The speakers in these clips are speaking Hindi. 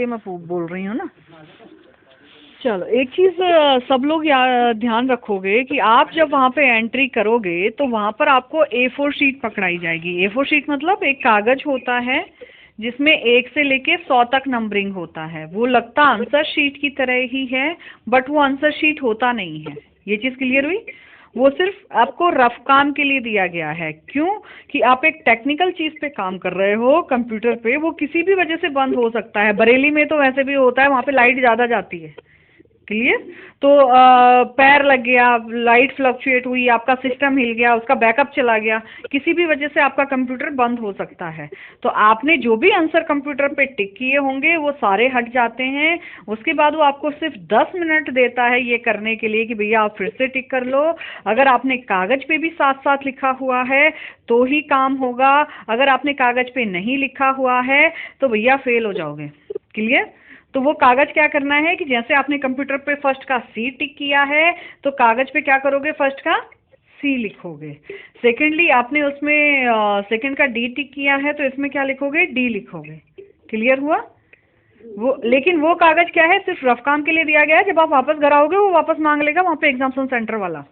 इसलिए मैं बोल रही हूँ ना। चलो एक चीज़ सब लोग ध्यान रखोगे कि आप जब वहाँ पे एंट्री करोगे तो वहाँ पर आपको A4 शीट पकड़ाई जाएगी। A4 शीट मतलब एक कागज होता है जिसमें 1 से लेके 100 तक नंबरिंग होता है। वो लगता आंसर शीट की तरह ही है बट वो आंसर शीट होता नहीं है। ये चीज़ क्लियर हुई? वो सिर्फ आपको रफ काम के लिए दिया गया है। क्यों? कि आप एक टेक्निकल चीज़ पे काम कर रहे हो कंप्यूटर पे, वो किसी भी वजह से बंद हो सकता है। बरेली में तो वैसे भी होता है, वहाँ पे लाइट ज़्यादा जाती है। क्लियर? तो पैर लग गया, लाइट फ्लक्चुएट हुई, आपका सिस्टम हिल गया, उसका बैकअप चला गया, किसी भी वजह से आपका कंप्यूटर बंद हो सकता है। तो आपने जो भी आंसर कंप्यूटर पे टिक किए होंगे वो सारे हट जाते हैं। उसके बाद वो आपको सिर्फ 10 मिनट देता है ये करने के लिए कि भैया आप फिर से टिक कर लो। अगर आपने कागज पे भी साथ साथ लिखा हुआ है तो ही काम होगा। अगर आपने कागज पे नहीं लिखा हुआ है तो भैया फेल हो जाओगे। क्लियर? तो वो कागज क्या करना है कि जैसे आपने कंप्यूटर पे फर्स्ट का C टिक किया है तो कागज पे क्या करोगे, फर्स्ट का C लिखोगे। सेकेंडली आपने उसमें सेकेंड का D टिक किया है तो इसमें क्या लिखोगे, D लिखोगे। क्लियर हुआ? वो लेकिन वो कागज क्या है, सिर्फ रफ काम के लिए दिया गया है। जब आप वापस घर आओगे वो वापस मांग लेगा वहाँ पे एग्जामिनेशन सेंटर वाला।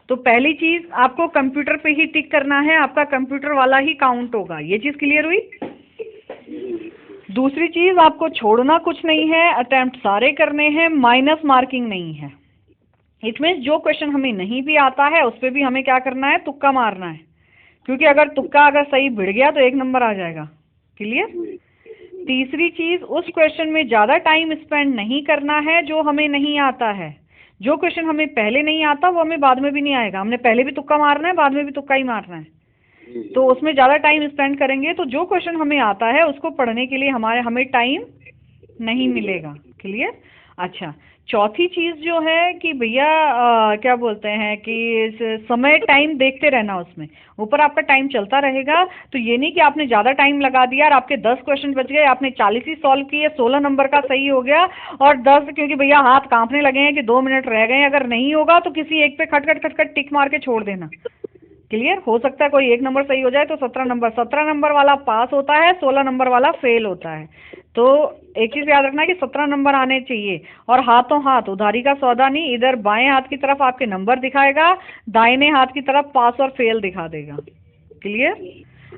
तो पहली चीज आपको कंप्यूटर पे ही टिक करना है, आपका कंप्यूटर वाला ही काउंट होगा। ये चीज क्लियर हुई? दूसरी चीज आपको छोड़ना कुछ नहीं है, अटेम्प्ट सारे करने हैं, माइनस मार्किंग नहीं है। इट मीन्स जो क्वेश्चन हमें नहीं भी आता है उस पर भी हमें क्या करना है, तुक्का मारना है। क्योंकि अगर तुक्का अगर सही भिड़ गया तो 1 नंबर आ जाएगा। क्लियर? तीसरी चीज, उस क्वेश्चन में ज्यादा टाइम स्पेंड नहीं करना है जो हमें नहीं आता है। जो क्वेश्चन हमें पहले नहीं आता वो हमें बाद में भी नहीं आएगा। हमने पहले भी तुक्का मारना है, बाद में भी तुक्का ही मारना है। तो उसमें ज़्यादा टाइम स्पेंड करेंगे तो जो क्वेश्चन हमें आता है उसको पढ़ने के लिए हमें टाइम नहीं मिलेगा। क्लियर? अच्छा, चौथी चीज़ जो है कि भैया क्या बोलते हैं कि समय टाइम देखते रहना। उसमें ऊपर आपका टाइम चलता रहेगा। तो ये नहीं कि आपने ज़्यादा टाइम लगा दिया और आपके 10 क्वेश्चन बच गए, आपने 40 ही सॉल्व किए, 16 नंबर का सही हो गया और 10 क्योंकि भैया हाथ कांपने लगे हैं कि 2 मिनट रह गए, अगर नहीं होगा तो किसी एक पे खट खट खट खट टिक मार के छोड़ देना। क्लियर? हो सकता है कोई 1 नंबर सही हो जाए तो 17 नंबर वाला पास होता है, 16 नंबर वाला फेल होता है। तो एक चीज़ याद रखना है कि 17 नंबर आने चाहिए। और हाथों हाथ उधारी का सौदा नहीं, इधर बाएं हाथ की तरफ आपके नंबर दिखाएगा, दाहिने हाथ की तरफ पास और फेल दिखा देगा। क्लियर?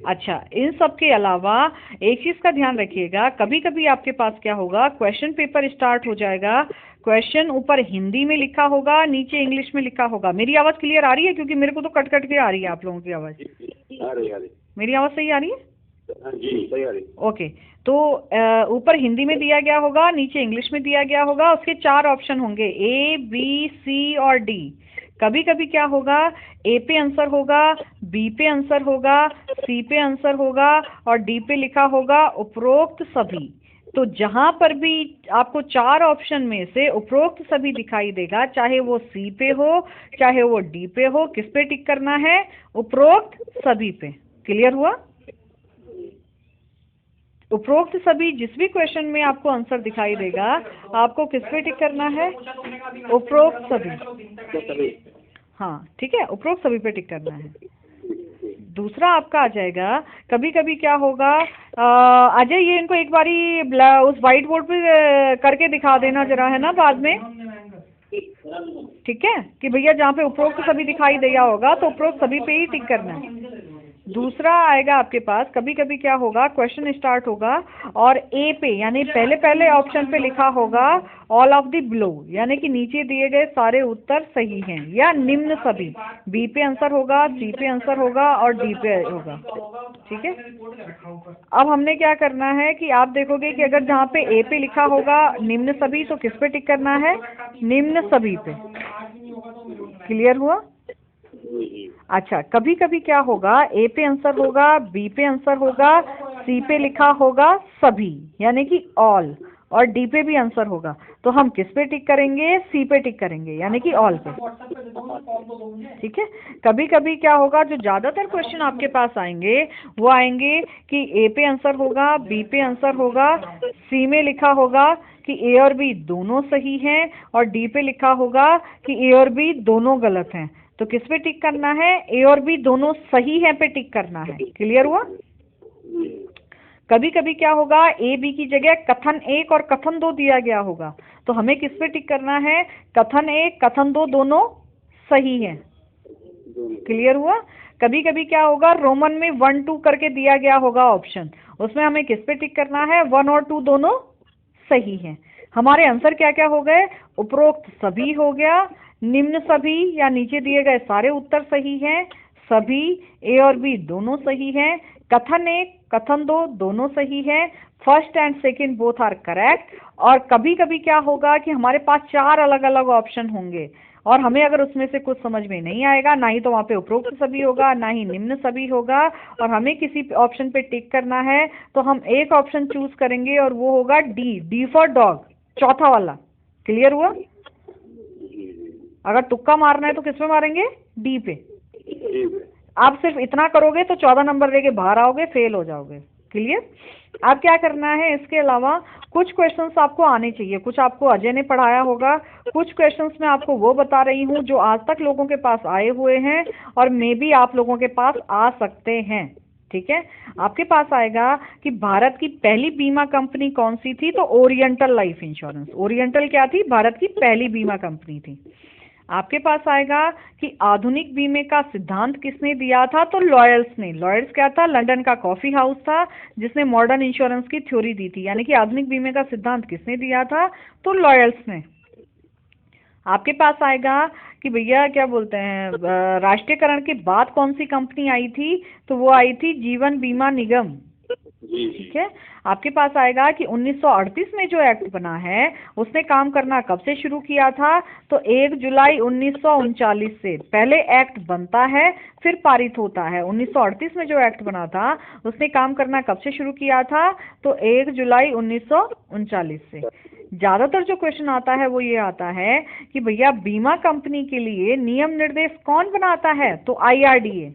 अच्छा, इन सब के अलावा एक चीज़ का ध्यान रखिएगा, कभी कभी आपके पास क्या होगा, क्वेश्चन पेपर स्टार्ट हो जाएगा, क्वेश्चन ऊपर हिंदी में लिखा होगा, नीचे इंग्लिश में लिखा होगा। मेरी आवाज़ क्लियर आ रही है? क्योंकि मेरे को तो कट कट के आ रही है आप लोगों की आवाज़। आ रही। मेरी आवाज़ सही आ रही है? हाँ जी, सही आ रही। ओके, तो ऊपर हिंदी में दिया गया होगा, नीचे इंग्लिश में दिया गया होगा। उसके 4 ऑप्शन होंगे, A, B, C और D। कभी कभी क्या होगा, A पे आंसर होगा, B पे आंसर होगा, C पे आंसर होगा और D पे लिखा होगा उपरोक्त सभी। तो जहां पर भी आपको 4 ऑप्शन में से उपरोक्त सभी दिखाई देगा, चाहे वो C पे हो चाहे वो D पे हो, किस पे टिक करना है, उपरोक्त सभी पे। क्लियर हुआ? उपरोक्त सभी जिस भी क्वेश्चन में आपको आंसर दिखाई देगा आपको किस पे टिक करना है, उपरोक्त सभी। हाँ ठीक है, उपरोक्त सभी पे टिक करना है। दूसरा आपका आ जाएगा, कभी कभी क्या होगा, अजय ये इनको एक बारी उस व्हाइट बोर्ड पे करके दिखा देना जरा, है ना, बाद में। ठीक है, कि भैया जहाँ पे उपरोक्त सभी दिखाई दिया होगा तो उपरोक्त सभी पे ही टिक करना है। दूसरा आएगा आपके पास, कभी कभी क्या होगा, क्वेश्चन स्टार्ट होगा और ए पे यानी पहले ऑप्शन पे लिखा होगा ऑल ऑफ द बिलो, यानी कि नीचे दिए गए सारे उत्तर सही हैं, या निम्न सभी। बी पे आंसर होगा, सी पे आंसर होगा और डी पे होगा। ठीक है, अब हमने क्या करना है कि आप देखोगे कि अगर जहाँ पे ए पे लिखा होगा निम्न सभी तो किस पे टिक करना है, निम्न सभी पे। क्लियर हुआ? अच्छा, कभी कभी क्या होगा, ए पे आंसर होगा, बी पे आंसर होगा, सी पे लिखा होगा सभी यानी कि ऑल, और डी पे भी आंसर होगा। तो हम किस पे टिक करेंगे, सी पे टिक करेंगे यानी कि ऑल पे। ठीक है, कभी कभी क्या होगा, जो ज्यादातर क्वेश्चन आपके पास आएंगे वो आएंगे कि ए पे आंसर होगा, बी पे आंसर होगा, सी में लिखा होगा कि ए और बी दोनों सही हैं और डी पे लिखा होगा कि ए और बी दोनों गलत हैं। तो किस पे टिक करना है, ए और बी दोनों सही हैं पे टिक करना है। क्लियर हुआ? कभी कभी क्या होगा, ए बी की जगह कथन 1 और कथन 2 दिया गया होगा, तो हमें किस पे टिक करना है, कथन 1 कथन 2 दोनों सही है। क्लियर हुआ। कभी कभी क्या होगा, रोमन में 1 2 करके दिया गया होगा ऑप्शन, उसमें हमें किस पे टिक करना है, 1 और 2 दोनों सही है। हमारे आंसर क्या क्या हो गए, उपरोक्त सभी हो गया, निम्न सभी या नीचे दिए गए सारे उत्तर सही हैं, सभी ए और बी दोनों सही हैं, कथन 1 कथन 2 दोनों सही है, first and second both are correct. और कभी कभी क्या होगा कि हमारे पास 4 अलग अलग ऑप्शन होंगे और हमें अगर उसमें से कुछ समझ में नहीं आएगा, ना ही तो वहाँ पे उपरोक्त सभी होगा ना ही निम्न सभी होगा, और हमें किसी ऑप्शन पे टिक करना है, तो हम एक ऑप्शन चूज करेंगे और वो होगा डी, डी फॉर डॉग, चौथा वाला। क्लियर हुआ। अगर तुक्का मारना है तो किस पे मारेंगे, डी पे। आप सिर्फ इतना करोगे तो 14 नंबर लेके बाहर आओगे, फेल हो जाओगे। क्लियर। अब क्या करना है, इसके अलावा कुछ क्वेश्चंस आपको आने चाहिए, कुछ आपको अजय ने पढ़ाया होगा, कुछ क्वेश्चंस मैं आपको वो बता रही हूँ जो आज तक लोगों के पास आए हुए हैं और मे बी आप लोगों के पास आ सकते हैं। ठीक है, आपके पास आएगा कि भारत की पहली बीमा कंपनी कौन सी थी, तो ओरिएंटल लाइफ इंश्योरेंस। ओरिएंटल क्या थी, भारत की पहली बीमा कंपनी थी। आपके पास आएगा कि आधुनिक बीमे का सिद्धांत किसने दिया था, तो लॉयड्स ने। लॉयड्स क्या था, लंदन का कॉफी हाउस था जिसने मॉडर्न इंश्योरेंस की थ्योरी दी थी, यानी कि आधुनिक बीमे का सिद्धांत किसने दिया था, तो लॉयड्स ने। आपके पास आएगा कि भैया क्या बोलते हैं, राष्ट्रीयकरण के बाद कौन सी कंपनी आई थी, तो वो आई थी जीवन बीमा निगम। ठीक है। आपके पास आएगा कि 1938 में जो एक्ट बना है उसने काम करना कब से शुरू किया था, तो 1 जुलाई 1939 से। पहले एक्ट बनता है फिर पारित होता है। 1938 में जो एक्ट बना था उसने काम करना कब से शुरू किया था, तो 1 जुलाई 1939 से। ज्यादातर जो क्वेश्चन आता है वो ये आता है कि भैया बीमा कंपनी के लिए नियम निर्देश कौन बनाता है, तो आईआरडीए।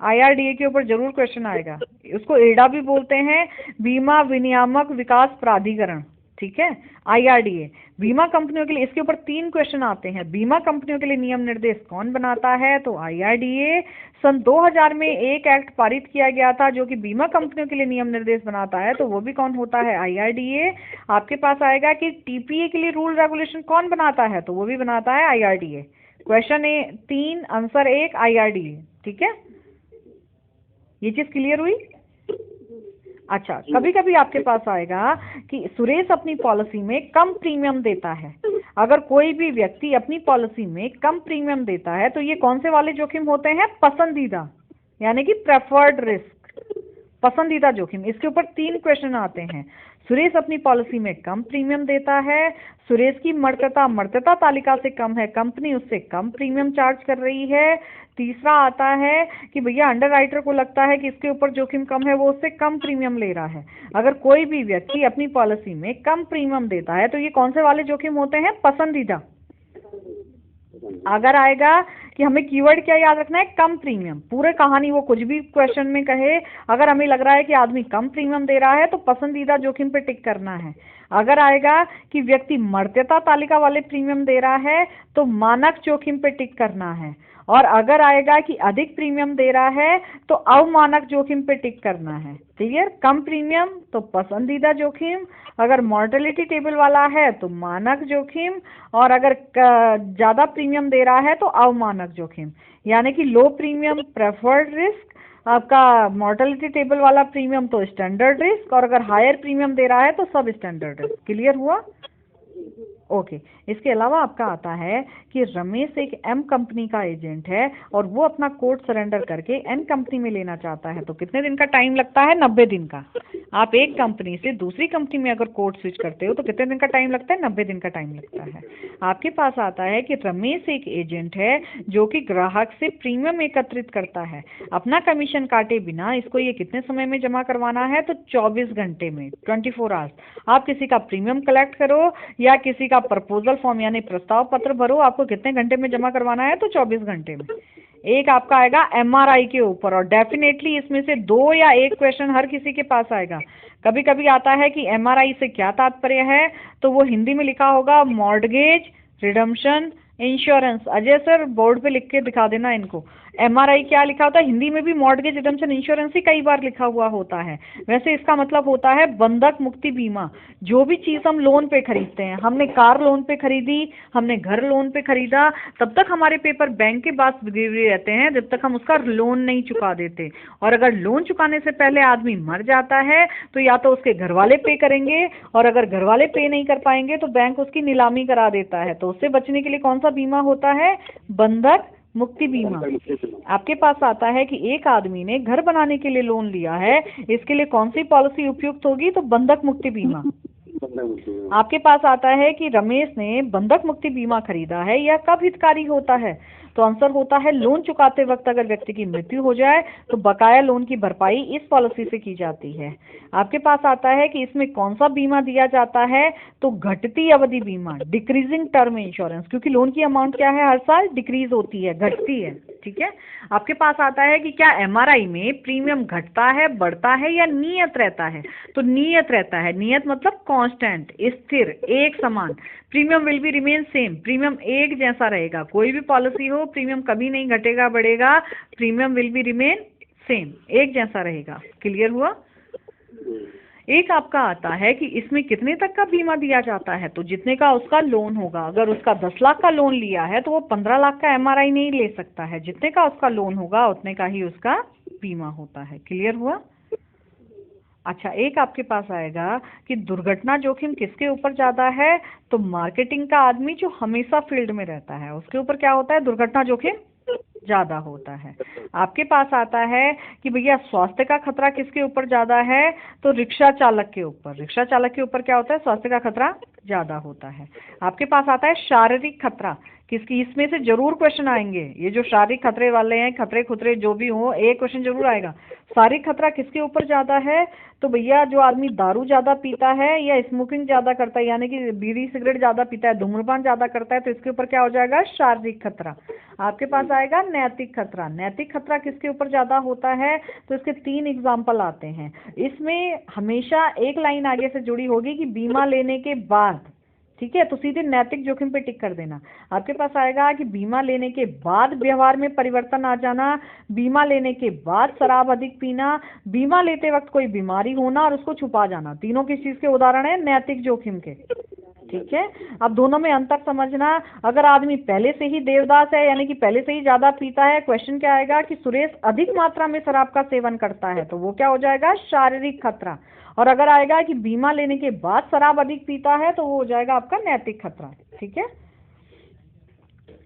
आईआरडीए के ऊपर जरूर क्वेश्चन आएगा, उसको एडा भी बोलते हैं, बीमा विनियामक विकास प्राधिकरण। ठीक है, आईआरडीए बीमा कंपनियों के लिए। इसके ऊपर 3 क्वेश्चन आते हैं, बीमा कंपनियों के लिए नियम निर्देश कौन बनाता है, तो आईआरडीए। सन 2000 में एक एक्ट पारित किया गया था जो कि बीमा कंपनियों के लिए नियम निर्देश बनाता है, तो वो भी कौन होता है, आईआरडीए। आपके पास आएगा कि टीपीए के लिए रूल रेगुलेशन कौन बनाता है, तो वो भी बनाता है आईआरडीए। Question 3 answer 1 IRDA. ठीक है, ये चीज क्लियर हुई। अच्छा, कभी कभी आपके पास आएगा कि सुरेश अपनी पॉलिसी में कम प्रीमियम देता है। अगर कोई भी व्यक्ति अपनी पॉलिसी में कम प्रीमियम देता है तो ये कौन से वाले जोखिम होते हैं, पसंदीदा, यानी कि प्रेफर्ड रिस्क, पसंदीदा जोखिम। इसके ऊपर 3 क्वेश्चन आते हैं। सुरेश अपनी पॉलिसी में कम प्रीमियम देता है, सुरेश की मर्त्यता तालिका से कम है, कंपनी उससे कम प्रीमियम चार्ज कर रही है। तीसरा आता है कि भैया अंडरराइटर को लगता है कि इसके ऊपर जोखिम कम है, वो उससे कम प्रीमियम ले रहा है। अगर कोई भी व्यक्ति अपनी पॉलिसी में कम प्रीमियम देता है तो ये कौन से वाले जोखिम होते हैं, पसंदीदा। अगर आएगा कि हमें कीवर्ड क्या याद रखना है, कम प्रीमियम। पूरे कहानी वो कुछ भी क्वेश्चन में कहे, अगर हमें लग रहा है कि आदमी कम प्रीमियम दे रहा है तो पसंदीदा जोखिम पे टिक करना है। अगर आएगा कि व्यक्ति मर्त्यता तालिका वाले प्रीमियम दे रहा है तो मानक जोखिम पे टिक करना है। और अगर आएगा कि अधिक प्रीमियम दे रहा है तो अवमानक जोखिम पे टिक करना है। क्लियर, कम प्रीमियम तो पसंदीदा जोखिम, अगर मॉर्टेलिटी टेबल वाला है तो मानक जोखिम, और अगर ज्यादा प्रीमियम दे रहा है तो अवमानक जोखिम, यानी कि लो प्रीमियम प्रेफर्ड रिस्क, आपका मॉर्टेलिटी टेबल वाला प्रीमियम तो स्टैंडर्ड रिस्क, और अगर हायर प्रीमियम दे रहा है तो सब स्टैंडर्ड रिस्क। क्लियर हुआ। ओके, इसके अलावा आपका आता है कि रमेश एक एम कंपनी का एजेंट है और वो अपना कोड सरेंडर करके एन कंपनी में लेना चाहता है, तो कितने दिन का टाइम लगता है, 90 दिन का। आप एक कंपनी से दूसरी कंपनी में अगर कोड स्विच करते हो तो कितने दिन का टाइम लगता है, 90 दिन का टाइम लगता है। आपके पास आता है कि रमेश एक एजेंट है जो कि ग्राहक से प्रीमियम एकत्रित करता है अपना कमीशन काटे बिना। इसको ये कितने समय में जमा करवाना है, तो 24 घंटे में, 24 आवर्स। आप किसी का प्रीमियम कलेक्ट करो या किसी का प्रपोजल फॉर्म यानी प्रस्ताव पत्र भरो, आपको कितने घंटे में जमा करवाना है, तो 24 घंटे में। एक आपका आएगा एमआरआई के ऊपर, और डेफिनेटली इसमें से 2 या 1 क्वेश्चन हर किसी के पास आएगा। कभी कभी आता है कि एमआरआई से क्या तात्पर्य है, तो वो हिंदी में लिखा होगा mortgage redemption insurance, Ajay sir board पे लिख के दिखा देना इनको। एमआरआई क्या लिखा होता है हिंदी में भी? मॉर्गेज रिडम्पशन इंश्योरेंस ही कई बार लिखा हुआ होता है। वैसे इसका मतलब होता है बंधक मुक्ति बीमा। जो भी चीज हम लोन पे खरीदते हैं, हमने कार लोन पे खरीदी, हमने घर लोन पे खरीदा, तब तक हमारे पेपर बैंक के पास गिरवी रहते हैं जब तक हम उसका लोन नहीं चुका देते। और अगर लोन चुकाने से पहले आदमी मर जाता है तो या तो उसके घर वाले पे करेंगे, और अगर घर वाले पे नहीं कर पाएंगे तो बैंक उसकी नीलामी करा देता है। तो उससे बचने के लिए कौन सा बीमा होता है? बंधक मुक्ति बीमा। आपके पास आता है कि एक आदमी ने घर बनाने के लिए लोन लिया है, इसके लिए कौन सी पॉलिसी उपयुक्त होगी? तो बंधक मुक्ति बीमा। आपके पास आता है कि रमेश ने बंधक मुक्ति बीमा खरीदा है, यह कब हितकारी होता है? तो आंसर होता है लोन चुकाते वक्त अगर व्यक्ति की मृत्यु हो जाए तो बकाया लोन की भरपाई इस पॉलिसी से की जाती है। आपके पास आता है कि इसमें कौन सा बीमा दिया जाता है? तो घटती अवधि बीमा, डिक्रीजिंग टर्म इंश्योरेंस, क्योंकि लोन की अमाउंट क्या है? हर साल डिक्रीज होती है, घटती है। ठीक है। आपके पास आता है कि क्या एमआरआई में प्रीमियम घटता है, बढ़ता है या नियत रहता है? तो नियत रहता है। नियत मतलब कांस्टेंट, स्थिर, एक समान। Premium will be remain same, premium एक जैसा रहेगा। कोई भी पॉलिसी हो, प्रीमियम कभी नहीं घटेगा बढ़ेगा, premium will be remain same, एक जैसा रहेगा। क्लियर हुआ? एक आपका आता है कि इसमें कितने तक का बीमा दिया जाता है? तो जितने का उसका लोन होगा। अगर उसका 10 लाख का लोन लिया है तो वो 15 लाख का एमआरआई नहीं ले सकता है। जितने का उसका लोन होगा उतने का ही उसका बीमा होता है। क्लियर हुआ? अच्छा, एक आपके पास आएगा कि दुर्घटना जोखिम किसके ऊपर ज्यादा है? तो मार्केटिंग का आदमी जो हमेशा फील्ड में रहता है उसके ऊपर क्या होता है? दुर्घटना जोखिम ज्यादा होता है। आपके पास आता है कि भैया स्वास्थ्य का खतरा किसके ऊपर ज्यादा है? तो रिक्शा चालक के ऊपर। रिक्शा चालक के ऊपर क्या होता है? स्वास्थ्य का खतरा ज्यादा होता है। आपके पास आता है शारीरिक खतरा किसकी? इसमें से जरूर क्वेश्चन आएंगे, ये जो शारीरिक खतरे वाले हैं, खतरे खुतरे जो भी हो, एक क्वेश्चन जरूर आएगा। शारीरिक खतरा किसके ऊपर ज्यादा है? तो भैया जो आदमी दारू ज्यादा पीता है या स्मोकिंग ज्यादा करता है, यानी कि बीड़ी सिगरेट ज्यादा पीता है, धूम्रपान ज्यादा करता है, तो इसके ऊपर क्या हो जाएगा? शारीरिक खतरा। आपके पास आएगा नैतिक खतरा। नैतिक खतरा किसके ऊपर ज्यादा होता है? तो इसके 3 एग्जाम्पल आते हैं। इसमें हमेशा एक लाइन आगे से जुड़ी होगी कि बीमा लेने के बाद। ठीक है, तो सीधे नैतिक जोखिम पे टिक कर देना। आपके पास आएगा कि बीमा लेने के बाद व्यवहार में परिवर्तन आ जाना, बीमा लेने के बाद शराब अधिक पीना, बीमा लेते वक्त कोई बीमारी होना और उसको छुपा जाना। तीनों किस चीज के उदाहरण है? नैतिक जोखिम के। ठीक है, अब दोनों में अंतर समझना। अगर आदमी पहले से ही देवदास है, यानी कि पहले से ही ज्यादा पीता है, क्वेश्चन क्या आएगा कि सुरेश अधिक मात्रा में शराब का सेवन करता है, तो वो क्या हो जाएगा? शारीरिक खतरा। और अगर आएगा कि बीमा लेने के बाद शराब अधिक पीता है तो वो हो जाएगा आपका नैतिक खतरा। ठीक है।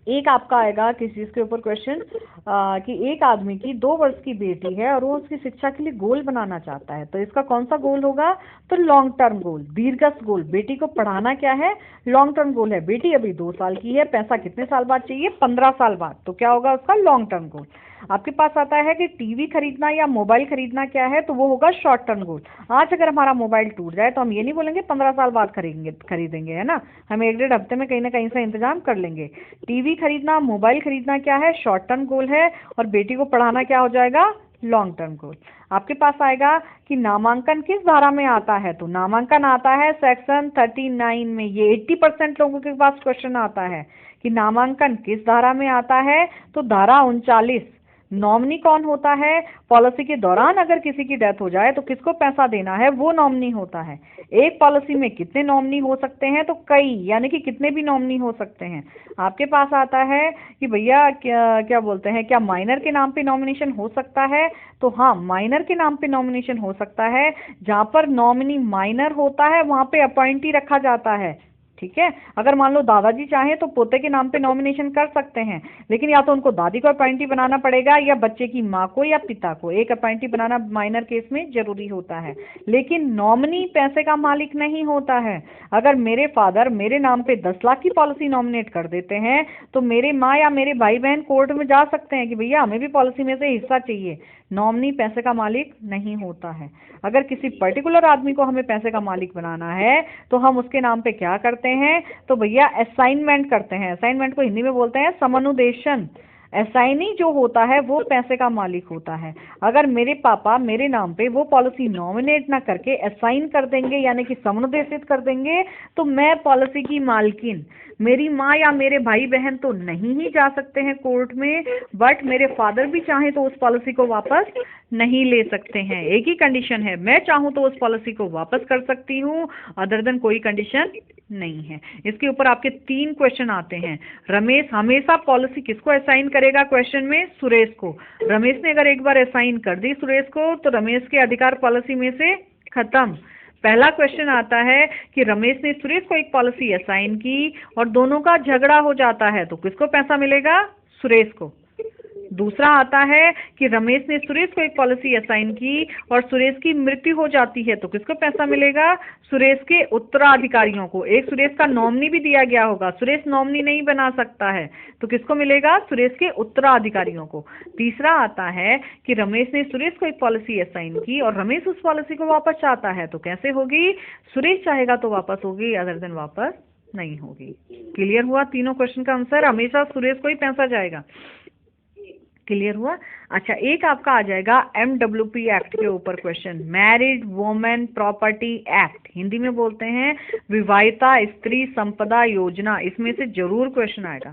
एक आपका आएगा किस चीज के ऊपर क्वेश्चन कि एक आदमी की 2 वर्ष की बेटी है और वो उसकी शिक्षा के लिए गोल बनाना चाहता है, तो इसका कौन सा गोल होगा? तो लॉन्ग टर्म गोल, दीर्घस्थ गोल। बेटी को पढ़ाना क्या है? लॉन्ग टर्म गोल है। बेटी अभी 2 साल की है, पैसा कितने साल बाद चाहिए? 15 साल बाद। तो क्या होगा उसका? Long term goal. आपके पास आता है कि टीवी खरीदना या मोबाइल खरीदना क्या है? तो वो होगा शॉर्ट टर्म गोल। आज अगर हमारा मोबाइल टूट जाए तो हम ये नहीं बोलेंगे 15 साल बाद खरीदेंगे, है ना, हम 1-1.5 हफ्ते में कहीं ना कहीं से इंतजाम कर लेंगे। टीवी खरीदना, मोबाइल खरीदना क्या है? शॉर्ट टर्म गोल है। और बेटी को पढ़ाना क्या हो जाएगा? Long term goal. आपके पास आएगा कि नामांकन किस धारा में आता है? तो नामांकन आता है सेक्शन 39 में। ये 80% लोगों के पास क्वेश्चन आता है कि नामांकन किस धारा में आता है? तो धारा 39। नॉमिनी कौन होता है? पॉलिसी के दौरान अगर किसी की डेथ हो जाए तो किसको पैसा देना है? वो नॉमिनी होता है। एक पॉलिसी में कितने नॉमिनी हो सकते हैं? तो कई, यानी कि कितने भी नॉमिनी हो सकते हैं। आपके पास आता है कि भैया क्या बोलते हैं, क्या माइनर के नाम पे नॉमिनेशन हो सकता है? तो हाँ, माइनर के नाम पे नॉमिनेशन हो सकता है। जहां पर नॉमिनी माइनर होता है वहां पे अपॉइंटी रखा जाता है। ठीक है, अगर मान लो दादाजी चाहें तो पोते के नाम पे नॉमिनेशन कर सकते हैं, लेकिन या तो उनको दादी को अपॉइंटी बनाना पड़ेगा या बच्चे की माँ को या पिता को। एक अपॉइंटी बनाना माइनर केस में जरूरी होता है, लेकिन नॉमिनी पैसे का मालिक नहीं होता है। अगर मेरे फादर मेरे नाम पे 10 लाख की पॉलिसी नॉमिनेट कर देते हैं तो मेरे माँ या मेरे भाई बहन कोर्ट में जा सकते हैं कि भैया हमें भी पॉलिसी में से हिस्सा चाहिए। नॉमिनी पैसे का मालिक नहीं होता है। अगर किसी पर्टिकुलर आदमी को हमें पैसे का मालिक बनाना है तो हम उसके नाम पे क्या करते हैं? तो भैया असाइनमेंट करते हैं। असाइनमेंट को हिंदी में बोलते हैं समनुदेशन। एसाइनी जो होता है वो पैसे का मालिक होता है। अगर मेरे पापा मेरे नाम पे वो पॉलिसी नॉमिनेट ना करके असाइन कर देंगे यानी कि समुपदेशित कर देंगे तो मैं पॉलिसी की मालकिन, मेरी माँ या मेरे भाई बहन तो नहीं ही जा सकते हैं कोर्ट में, बट मेरे फादर भी चाहे तो उस पॉलिसी को वापस नहीं ले सकते हैं। एक ही कंडीशन है, मैं चाहूँ तो उस पॉलिसी को वापस कर सकती हूँ, अदर देन कोई कंडीशन नहीं है। इसके ऊपर आपके 3 क्वेश्चन आते हैं। रमेश हमेशा पॉलिसी किसको असाइन करेगा क्वेश्चन में? सुरेश को। रमेश ने अगर एक बार असाइन कर दी सुरेश को तो रमेश के अधिकार पॉलिसी में से खत्म। पहला क्वेश्चन आता है कि रमेश ने सुरेश को एक पॉलिसी असाइन की और दोनों का झगड़ा हो जाता है तो किसको पैसा मिलेगा? सुरेश को। दूसरा आता है कि रमेश ने सुरेश को एक पॉलिसी असाइन की और सुरेश की मृत्यु हो जाती है तो किसको पैसा मिलेगा? सुरेश के उत्तराधिकारियों को। एक सुरेश का नॉमिनी भी दिया गया होगा, सुरेश नॉमिनी नहीं बना सकता है तो किसको मिलेगा? सुरेश के उत्तराधिकारियों को। तीसरा आता है कि रमेश ने सुरेश को एक पॉलिसी असाइन की और रमेश उस पॉलिसी को वापस चाहता है तो कैसे होगी? सुरेश चाहेगा तो वापस होगी, अदर देन वापस नहीं होगी। क्लियर हुआ? तीनों क्वेश्चन का आंसर हमेशा सुरेश को ही पैसा जाएगा। क्लियर हुआ? अच्छा, एक आपका आ जाएगा MWP एक्ट के ऊपर question, married women property act, Hindi में बोलते हैं विवाहिता स्त्री संपदा योजना। इसमें से जरूर क्वेश्चन आएगा।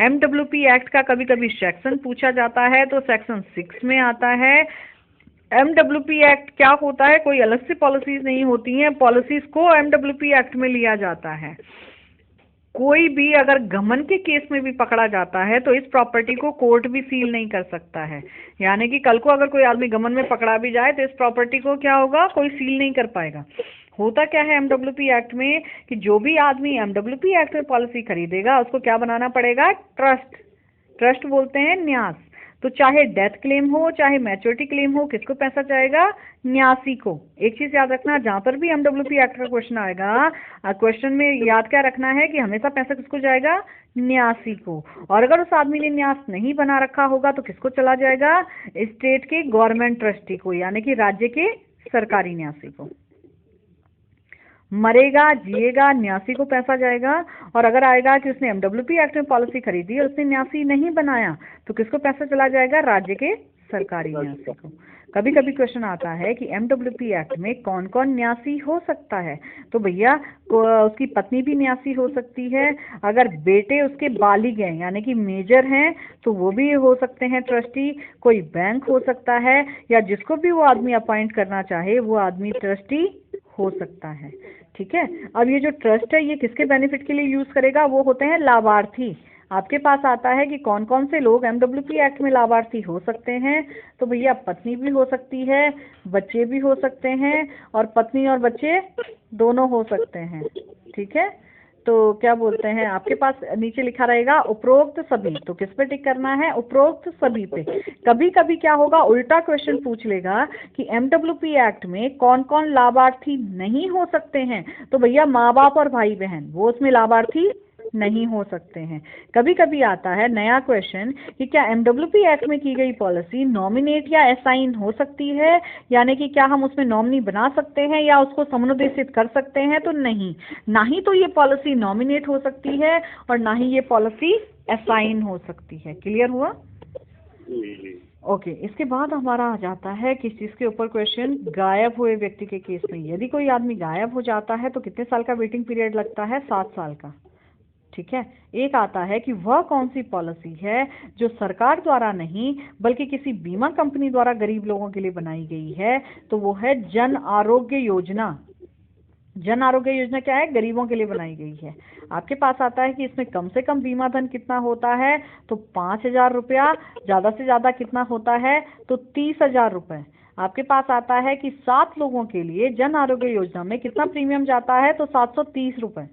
MWP एक्ट का कभी कभी सेक्शन पूछा जाता है तो सेक्शन 6 में आता है। MWP एक्ट क्या होता है? कोई अलग से पॉलिसीज नहीं होती हैं, पॉलिसीज को MWP एक्ट में लिया जाता है। कोई भी अगर गमन के केस में भी पकड़ा जाता है तो इस प्रॉपर्टी को कोर्ट भी सील नहीं कर सकता है। यानी कि कल को अगर कोई आदमी गमन में पकड़ा भी जाए तो इस प्रॉपर्टी को क्या होगा? कोई सील नहीं कर पाएगा। होता क्या है MWP एक्ट में कि जो भी आदमी MWP एक्ट में पॉलिसी खरीदेगा उसको क्या बनाना पड़ेगा? ट्रस्ट। ट्रस्ट बोलते हैं न्यास। तो चाहे डेथ क्लेम हो चाहे मैच्योरिटी क्लेम हो, किसको पैसा जाएगा? न्यासी को। एक चीज याद रखना, जहां पर भी MWP एक्ट का क्वेश्चन आएगा, क्वेश्चन में याद क्या रखना है कि हमेशा पैसा किसको जाएगा? न्यासी को। और अगर उस आदमी ने न्यास नहीं बना रखा होगा तो किसको चला जाएगा? स्टेट के गवर्नमेंट ट्रस्टी को, यानी कि राज्य के सरकारी न्यासी को। मरेगा जिएगा न्यासी को पैसा जाएगा। और अगर आएगा कि उसने MWP एक्ट में पॉलिसी खरीदी और उसने न्यासी नहीं बनाया तो किसको पैसा चला जाएगा? राज्य के सरकारी न्यासी को। कभी कभी क्वेश्चन आता है कि MWP एक्ट में कौन कौन न्यासी हो सकता है? तो भैया उसकी पत्नी भी न्यासी हो सकती है, अगर बेटे उसके बालिग हैं यानी कि मेजर हैं तो वो भी हो सकते हैं ट्रस्टी, कोई बैंक हो सकता है, या जिसको भी वो आदमी अपॉइंट करना चाहे वो आदमी ट्रस्टी हो सकता है। ठीक है, अब ये जो ट्रस्ट है ये किसके बेनिफिट के लिए यूज करेगा? वो होते हैं लाभार्थी। आपके पास आता है कि कौन कौन से लोग MWP एक्ट में लाभार्थी हो सकते हैं, तो भैया पत्नी भी हो सकती है, बच्चे भी हो सकते हैं, और पत्नी और बच्चे दोनों हो सकते हैं। ठीक है, तो क्या बोलते हैं, आपके पास नीचे लिखा रहेगा उपरोक्त सभी, तो किस पे टिक करना है? उपरोक्त सभी पे। कभी कभी क्या होगा, उल्टा क्वेश्चन पूछ लेगा कि MWP एक्ट में कौन कौन लाभार्थी नहीं हो सकते हैं, तो भैया माँ बाप और भाई बहन वो उसमें लाभार्थी नहीं हो सकते हैं। कभी कभी आता है नया क्वेश्चन कि क्या MWP एक्ट में की गई पॉलिसी नॉमिनेट या असाइन हो सकती है, यानी कि क्या हम उसमें नॉमिनी बना सकते हैं या उसको समुपदेशित कर सकते हैं? तो नहीं, ना ही तो ये पॉलिसी नॉमिनेट हो सकती है और ना ही ये पॉलिसी असाइन हो सकती है। क्लियर हुआ? ओके, इसके बाद हमारा आ जाता है किस चीज़ के ऊपर क्वेश्चन? गायब हुए व्यक्ति के केस में यदि कोई आदमी गायब हो जाता है तो कितने साल का वेटिंग पीरियड लगता है? 7 साल का। ठीक है, एक आता है कि वह कौन सी पॉलिसी है जो सरकार द्वारा नहीं बल्कि किसी बीमा कंपनी द्वारा गरीब लोगों के लिए बनाई गई है, तो वो है जन आरोग्य योजना। जन आरोग्य योजना क्या है? गरीबों के लिए बनाई गई है। आपके पास आता है कि इसमें कम से कम बीमा धन कितना होता है, तो 5,000 रुपया, ज़्यादा से ज़्यादा कितना होता है, तो 30,000 रुपये। आपके पास आता है कि 7 लोगों के लिए जन आरोग्य योजना में कितना प्रीमियम जाता है, तो 730 रुपये।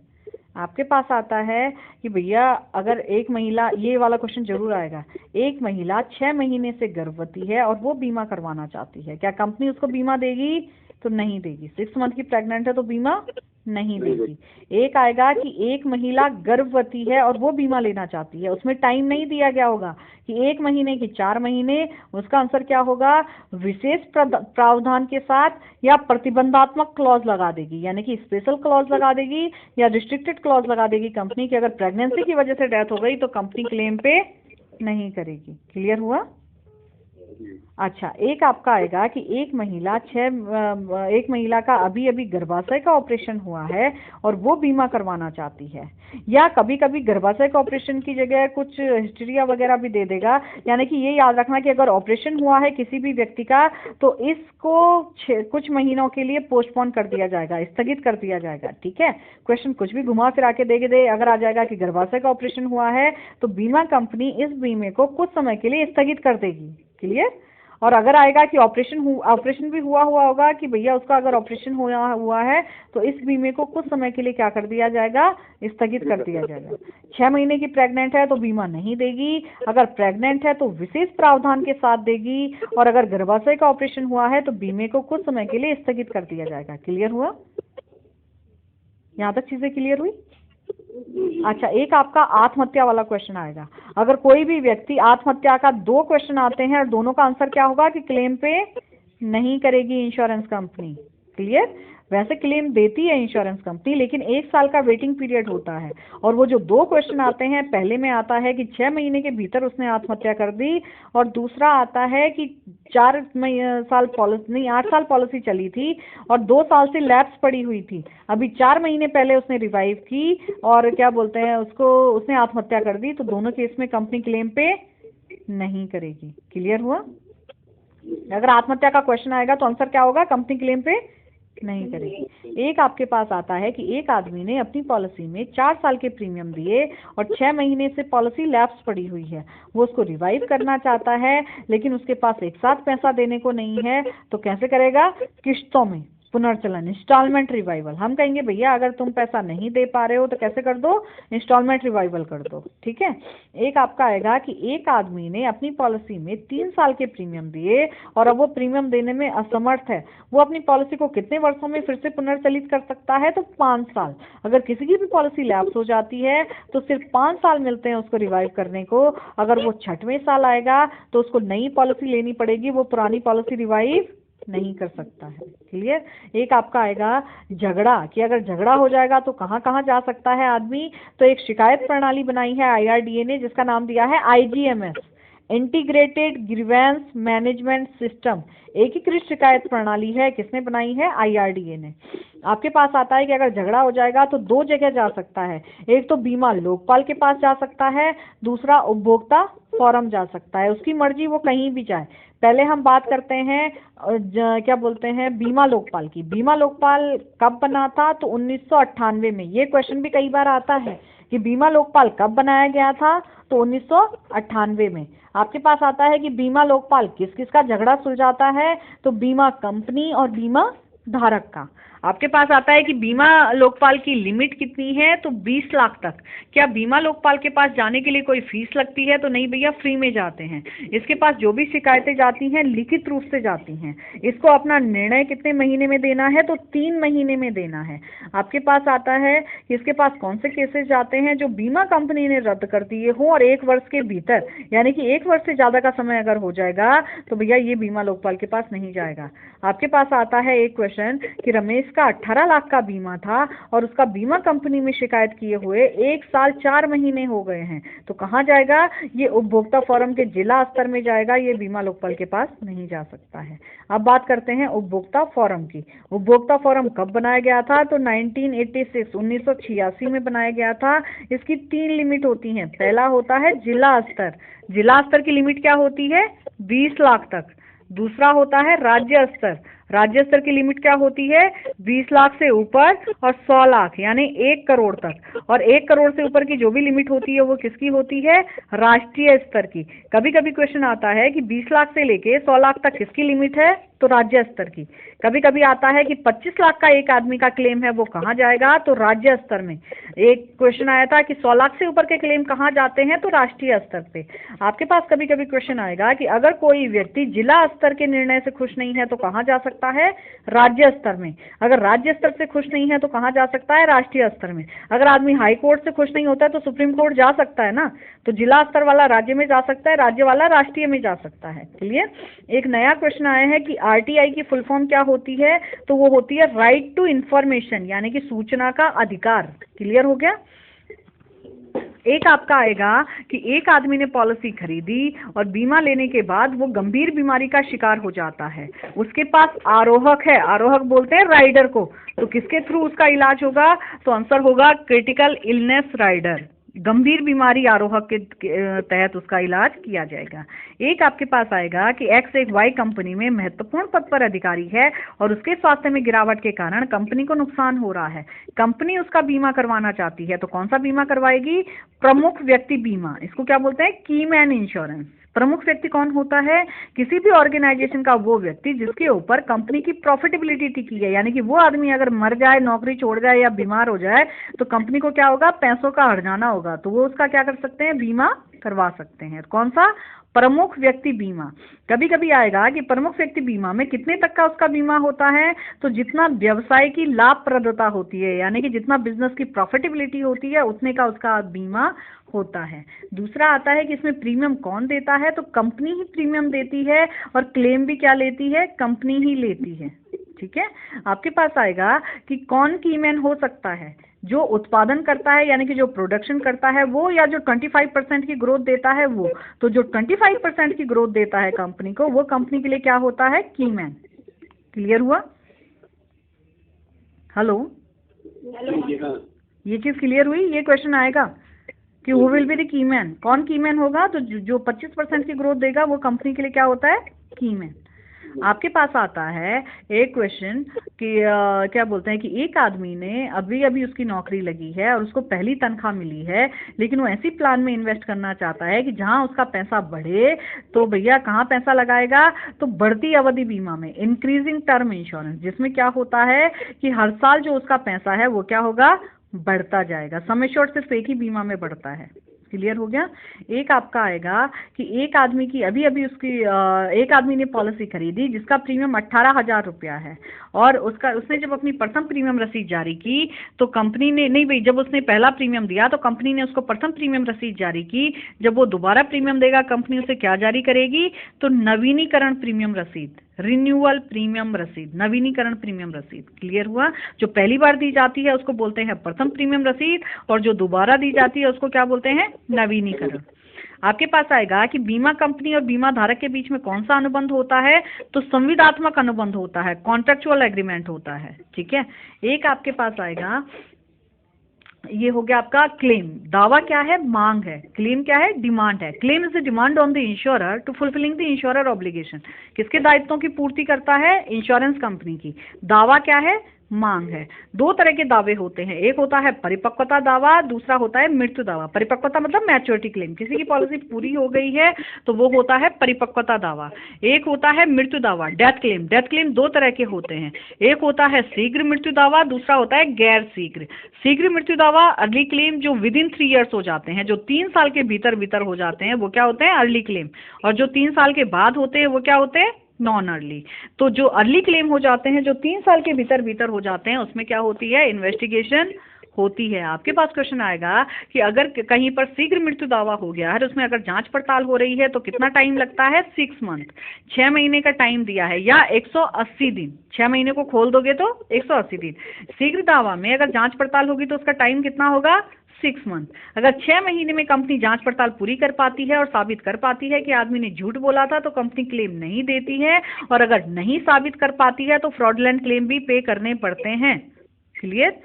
आपके पास आता है कि भैया अगर एक महिला, ये वाला क्वेश्चन जरूर आएगा, एक महिला 6 महीने से गर्भवती है और वो बीमा करवाना चाहती है, क्या कंपनी उसको बीमा देगी? तो नहीं देगी। 6 मंथ की प्रेग्नेंट है तो बीमा नहीं देगी। एक आएगा कि एक महिला गर्भवती है और वो बीमा लेना चाहती है, उसमें टाइम नहीं दिया गया होगा कि 1 महीने की 4 महीने, उसका आंसर क्या होगा? विशेष प्रावधान के साथ या प्रतिबंधात्मक क्लॉज लगा देगी, यानी कि स्पेशल क्लॉज लगा देगी या रिस्ट्रिक्टेड क्लॉज लगा देगी कंपनी की। अगर प्रेगनेंसी की वजह से डेथ हो गई तो कंपनी क्लेम पे नहीं करेगी। क्लियर हुआ? अच्छा, एक आपका आएगा कि एक महिला का अभी अभी गर्भाशय का ऑपरेशन हुआ है और वो बीमा करवाना चाहती है, या कभी कभी गर्भाशय का ऑपरेशन की जगह कुछ हिस्टीरिया वगैरह भी दे देगा। यानी कि ये याद रखना कि अगर ऑपरेशन हुआ है किसी भी व्यक्ति का तो इसको कुछ महीनों के लिए पोस्टपोन कर दिया जाएगा, स्थगित कर दिया जाएगा। ठीक है, क्वेश्चन कुछ भी घुमा फिरा के दे अगर आ जाएगा कि गर्भाशय का ऑपरेशन हुआ है तो बीमा कंपनी इस बीमे को कुछ समय के लिए स्थगित कर देगी। क्लियर? और अगर आएगा कि ऑपरेशन भी हुआ होगा कि भैया उसका अगर ऑपरेशन हुआ है तो इस बीमे को कुछ समय के लिए क्या कर दिया जाएगा, स्थगित कर दिया जाएगा। 6 महीने की प्रेग्नेंट है तो बीमा नहीं देगी, अगर प्रेग्नेंट है तो विशेष प्रावधान के साथ देगी, और अगर गर्भाशय का ऑपरेशन हुआ है तो बीमे को कुछ समय के लिए स्थगित कर दिया जाएगा। क्लियर हुआ? यहाँ तक चीजें क्लियर हुई? अच्छा, एक आपका आत्महत्या वाला क्वेश्चन आएगा। अगर कोई भी व्यक्ति आत्महत्या का 2 क्वेश्चन आते हैं और दोनों का आंसर क्या होगा कि क्लेम पे नहीं करेगी इंश्योरेंस कंपनी। क्लियर? वैसे क्लेम देती है इंश्योरेंस कंपनी, लेकिन 1 साल का वेटिंग पीरियड होता है। और वो जो 2 क्वेश्चन आते हैं, पहले में आता है कि 6 महीने के भीतर उसने आत्महत्या कर दी, और दूसरा आता है कि 8 साल पॉलिसी चली थी और 2 साल से लैप्स पड़ी हुई थी, अभी 4 महीने पहले उसने रिवाइव की और क्या बोलते हैं उसको, उसने आत्महत्या कर दी। तो दोनों केस में कंपनी क्लेम पे नहीं करेगी। क्लियर हुआ? अगर आत्महत्या का क्वेश्चन आएगा तो आंसर क्या होगा, कंपनी क्लेम पे नहीं करेगी। एक आपके पास आता है कि एक आदमी ने अपनी पॉलिसी में 4 साल के प्रीमियम दिए और 6 महीने से पॉलिसी लैप्स पड़ी हुई है, वो उसको रिवाइव करना चाहता है, लेकिन उसके पास एक साथ पैसा देने को नहीं है, तो कैसे करेगा? किश्तों में पुनर्चलन, इंस्टॉलमेंट रिवाइवल। हम कहेंगे भैया अगर तुम पैसा नहीं दे पा रहे हो तो कैसे कर दो, इंस्टॉलमेंट रिवाइवल कर दो। ठीक है। एक आपका आएगा कि एक आदमी ने अपनी पॉलिसी में 3 साल के प्रीमियम दिए और अब वो प्रीमियम देने में असमर्थ है, वो अपनी पॉलिसी को कितने वर्षों में फिर से पुनर्चलित कर सकता है? तो 5 साल। अगर किसी की भी पॉलिसी लैप्स हो जाती है तो सिर्फ 5 साल मिलते हैं उसको रिवाइव करने को। अगर वो 6वें साल आएगा तो उसको नई पॉलिसी लेनी पड़ेगी, वो पुरानी पॉलिसी रिवाइव नहीं कर सकता है। क्लियर? एक आपका आएगा झगड़ा, कि अगर झगड़ा हो जाएगा तो कहाँ कहाँ जा सकता है आदमी? तो एक शिकायत प्रणाली बनाई है IRDA ने जिसका नाम दिया है IGMS, integrated grievance management system. एकीकृत शिकायत प्रणाली है, किसने बनाई है? IRDA ने। आपके पास आता है कि अगर झगड़ा हो जाएगा तो 2 जगह जा सकता है, एक तो बीमा लोकपाल के पास जा सकता है, दूसरा उपभोक्ता फोरम जा सकता है, उसकी मर्जी वो कहीं भी जाए। पहले हम बात करते हैं क्या बोलते हैं बीमा लोकपाल की। बीमा लोकपाल कब बना था? तो 1998 में। ये क्वेश्चन भी कई बार आता है कि बीमा लोकपाल कब बनाया गया था? तो 1998 में। आपके पास आता है कि बीमा लोकपाल किस किस का झगड़ा सुलझाता है? तो बीमा कंपनी और बीमा धारक का। आपके पास आता है कि बीमा लोकपाल की लिमिट कितनी है? तो 20 लाख तक। क्या बीमा लोकपाल के पास जाने के लिए कोई फीस लगती है? तो नहीं भैया, फ्री में जाते हैं। इसके पास जो भी शिकायतें जाती हैं लिखित रूप से जाती हैं। इसको अपना निर्णय कितने महीने में देना है? तो 3 महीने में देना है। आपके पास आता है कि इसके पास कौन से केसेस जाते हैं जो बीमा कंपनी ने रद्द कर दिए हो और 1 वर्ष के भीतर, यानी कि 1 वर्ष से ज्यादा का समय अगर हो जाएगा तो भैया ये बीमा लोकपाल के पास नहीं जाएगा। आपके पास आता है एक क्वेश्चन कि रमेश का 18 लाख का बीमा था और उसका बीमा कंपनी में शिकायत किए हुए 1 साल 4 महीने हो गए हैं, तो कहाँ जाएगा? ये उपभोक्ता फोरम के जिला स्तर में जाएगा, ये बीमा लोकपाल के पास नहीं जा सकता है। अब बात करते हैं उपभोक्ता फोरम की। उपभोक्ता फोरम कब बनाया गया था? तो 1986 में बनाया गया था। इसकी 3 लिमिट होती हैं। पहला होता है जिला स्तर। जिला स्तर की लिमिट क्या होती है? 20 लाख तक। दूसरा होता है राज्य स्तर। राज्य स्तर की लिमिट क्या होती है? 20 लाख से ऊपर और 100 लाख यानी 1 करोड़ तक। और 1 करोड़ से ऊपर की जो भी लिमिट होती है वो किसकी होती है? राष्ट्रीय स्तर की। कभी कभी क्वेश्चन आता है कि 20 लाख से लेके 100 लाख तक किसकी लिमिट है? तो राज्य स्तर की। कभी कभी आता है कि 25 लाख का एक आदमी का क्लेम है, वो कहाँ जाएगा? तो राज्य स्तर में। एक क्वेश्चन आया था कि 100 लाख से ऊपर के क्लेम कहाँ जाते हैं? तो राष्ट्रीय स्तर पे। आपके पास कभी कभी क्वेश्चन आएगा कि अगर कोई व्यक्ति जिला स्तर के निर्णय से खुश नहीं है तो कहाँ जा सकता है? राज्य स्तर में। अगर राज्य स्तर से खुश नहीं है तो कहाँ जा सकता है? राष्ट्रीय स्तर में। अगर आदमी हाई कोर्ट से खुश नहीं होता है तो सुप्रीम कोर्ट जा सकता है ना। तो जिला स्तर वाला राज्य में जा सकता है, राज्य वाला राष्ट्रीय में जा सकता है। क्लियर? एक नया क्वेश्चन आया है कि RTI की फुल फॉर्म क्या होती है? तो वो होती है राइट टू इंफॉर्मेशन, यानी कि सूचना का अधिकार। क्लियर हो गया? एक आपका आएगा कि एक आदमी ने पॉलिसी खरीदी और बीमा लेने के बाद वो गंभीर बीमारी का शिकार हो जाता है, उसके पास आरोहक है, आरोहक बोलते हैं राइडर को, तो किसके थ्रू उसका इलाज होगा? तो आंसर होगा क्रिटिकल इलनेस राइडर, गंभीर बीमारी आरोहक के तहत उसका इलाज किया जाएगा। एक आपके पास आएगा कि एक्स एक वाई कंपनी में महत्वपूर्ण पद पर अधिकारी है और उसके स्वास्थ्य में गिरावट के कारण कंपनी को नुकसान हो रहा है, कंपनी उसका बीमा करवाना चाहती है, तो कौन सा बीमा करवाएगी? प्रमुख व्यक्ति बीमा, इसको क्या बोलते हैं? की मैन इंश्योरेंस। प्रमुख व्यक्ति कौन होता है? किसी भी ऑर्गेनाइजेशन का वो व्यक्ति जिसके ऊपर कंपनी की प्रॉफिटेबिलिटी टिकी है, यानी कि वो आदमी अगर मर जाए, नौकरी छोड़ जाए या बीमार हो जाए तो कंपनी को क्या होगा? पैसों का हर्जाना होगा, तो वो उसका क्या कर सकते हैं? बीमा करवा सकते हैं। कौन सा? प्रमुख व्यक्ति बीमा। कभी कभी आएगा कि प्रमुख व्यक्ति बीमा में कितने तक का उसका बीमा होता है? तो जितना व्यवसाय की लाभप्रदता होती है, यानी कि जितना बिजनेस की प्रॉफिटेबिलिटी होती है उतने का उसका बीमा होता है। दूसरा आता है कि इसमें प्रीमियम कौन देता है? तो कंपनी ही प्रीमियम देती है और क्लेम भी क्या लेती है? कंपनी ही लेती है। ठीक है, आपके पास आएगा कि कौन कीमैन हो सकता है? जो उत्पादन करता है, यानी कि जो प्रोडक्शन करता है वो, या जो 25% की ग्रोथ देता है वो। तो जो 25% की ग्रोथ देता है कंपनी को, वो कंपनी के लिए क्या होता है? कीमैन। क्लियर हुआ? हेलो, ये चीज क्लियर हुई? ये क्वेश्चन आएगा कि who will be the keyman, कौन कीमैन होगा? तो जो 25% की ग्रोथ देगा वो कंपनी के लिए क्या होता है? कीमैन। आपके पास आता है एक क्वेश्चन कि क्या बोलते हैं कि एक आदमी ने अभी अभी उसकी नौकरी लगी है और उसको पहली तनख्वाह मिली है, लेकिन वो ऐसी प्लान में इन्वेस्ट करना चाहता है कि जहां उसका पैसा बढ़े, तो भैया कहाँ पैसा लगाएगा? तो बढ़ती अवधि बीमा में, इंक्रीजिंग टर्म इंश्योरेंस, जिसमें क्या होता है कि हर साल जो उसका पैसा है वो क्या होगा? बढ़ता जाएगा। सम एश्योर्ड सिर्फ एक ही बीमा में बढ़ता है। क्लियर हो गया? एक आपका आएगा कि एक आदमी की अभी अभी उसकी एक आदमी ने पॉलिसी खरीदी जिसका प्रीमियम 18,000 रुपया है, और उसने जब अपनी प्रथम प्रीमियम रसीद जारी की तो कंपनी ने, नहीं भाई, जब उसने पहला प्रीमियम दिया तो कंपनी ने उसको प्रथम प्रीमियम रसीद जारी की। जब वो दोबारा प्रीमियम देगा कंपनी उसे क्या जारी करेगी? तो नवीनीकरण प्रीमियम रसीद, रिन्यूअल प्रीमियम रसीद, नवीनीकरण प्रीमियम रसीद। क्लियर हुआ? जो पहली बार दी जाती है उसको बोलते हैं प्रथम प्रीमियम रसीद, और जो दोबारा दी जाती है उसको क्या बोलते हैं? नवीनीकरण। आपके पास आएगा कि बीमा कंपनी और बीमा धारक के बीच में कौन सा अनुबंध होता है? तो संविदात्मक अनुबंध होता है, कॉन्ट्रेक्चुअल एग्रीमेंट होता है। ठीक है, एक आपके पास आएगा, ये हो गया आपका क्लेम। दावा क्या है? मांग है। क्लेम क्या है? डिमांड है। Claim is the demand on the insurer to fulfilling the insurer obligation. किसके दायित्वों की पूर्ति करता है? इंश्योरेंस कंपनी की। दावा क्या है? मांग है। दो तरह के दावे होते हैं, एक होता है परिपक्वता दावा, दूसरा होता है मृत्यु दावा। परिपक्वता मतलब मैच्योरिटी क्लेम, किसी की पॉलिसी पूरी हो गई है तो वो होता है परिपक्वता दावा। एक होता है मृत्यु दावा, डेथ क्लेम। डेथ क्लेम दो तरह के होते हैं, एक होता है शीघ्र मृत्यु दावा, दूसरा होता है गैर शीघ्र। शीघ्र मृत्यु दावा अर्ली क्लेम, जो विद इन 3 इयर्स हो जाते हैं, जो 3 साल के भीतर भीतर हो जाते हैं, वो क्या होते हैं? Early claim. और जो 3 साल के बाद होते हैं वो क्या होते हैं? Non early. तो जो अर्ली क्लेम हो जाते हैं, जो 3 साल के भीतर भीतर हो जाते हैं, उसमें क्या होती है? इन्वेस्टिगेशन होती है। आपके पास क्वेश्चन आएगा कि अगर कहीं पर शीघ्र मृत्यु दावा हो गया है, उसमें अगर जांच पड़ताल हो रही है तो कितना टाइम लगता है? 6 मंथ, 6 महीने का टाइम दिया है, या 180 दिन। 6 महीने को खोल दोगे तो 180 दिन। शीघ्र दावा में अगर जांच पड़ताल होगी तो उसका टाइम कितना होगा? 6 मंथ। अगर 6 महीने में कंपनी जांच पड़ताल पूरी कर पाती है और साबित कर पाती है कि आदमी ने झूठ बोला था तो कंपनी क्लेम नहीं देती है, और अगर नहीं साबित कर पाती है तो फ्रॉडलेंट क्लेम भी पे करने पड़ते हैं। क्लियर?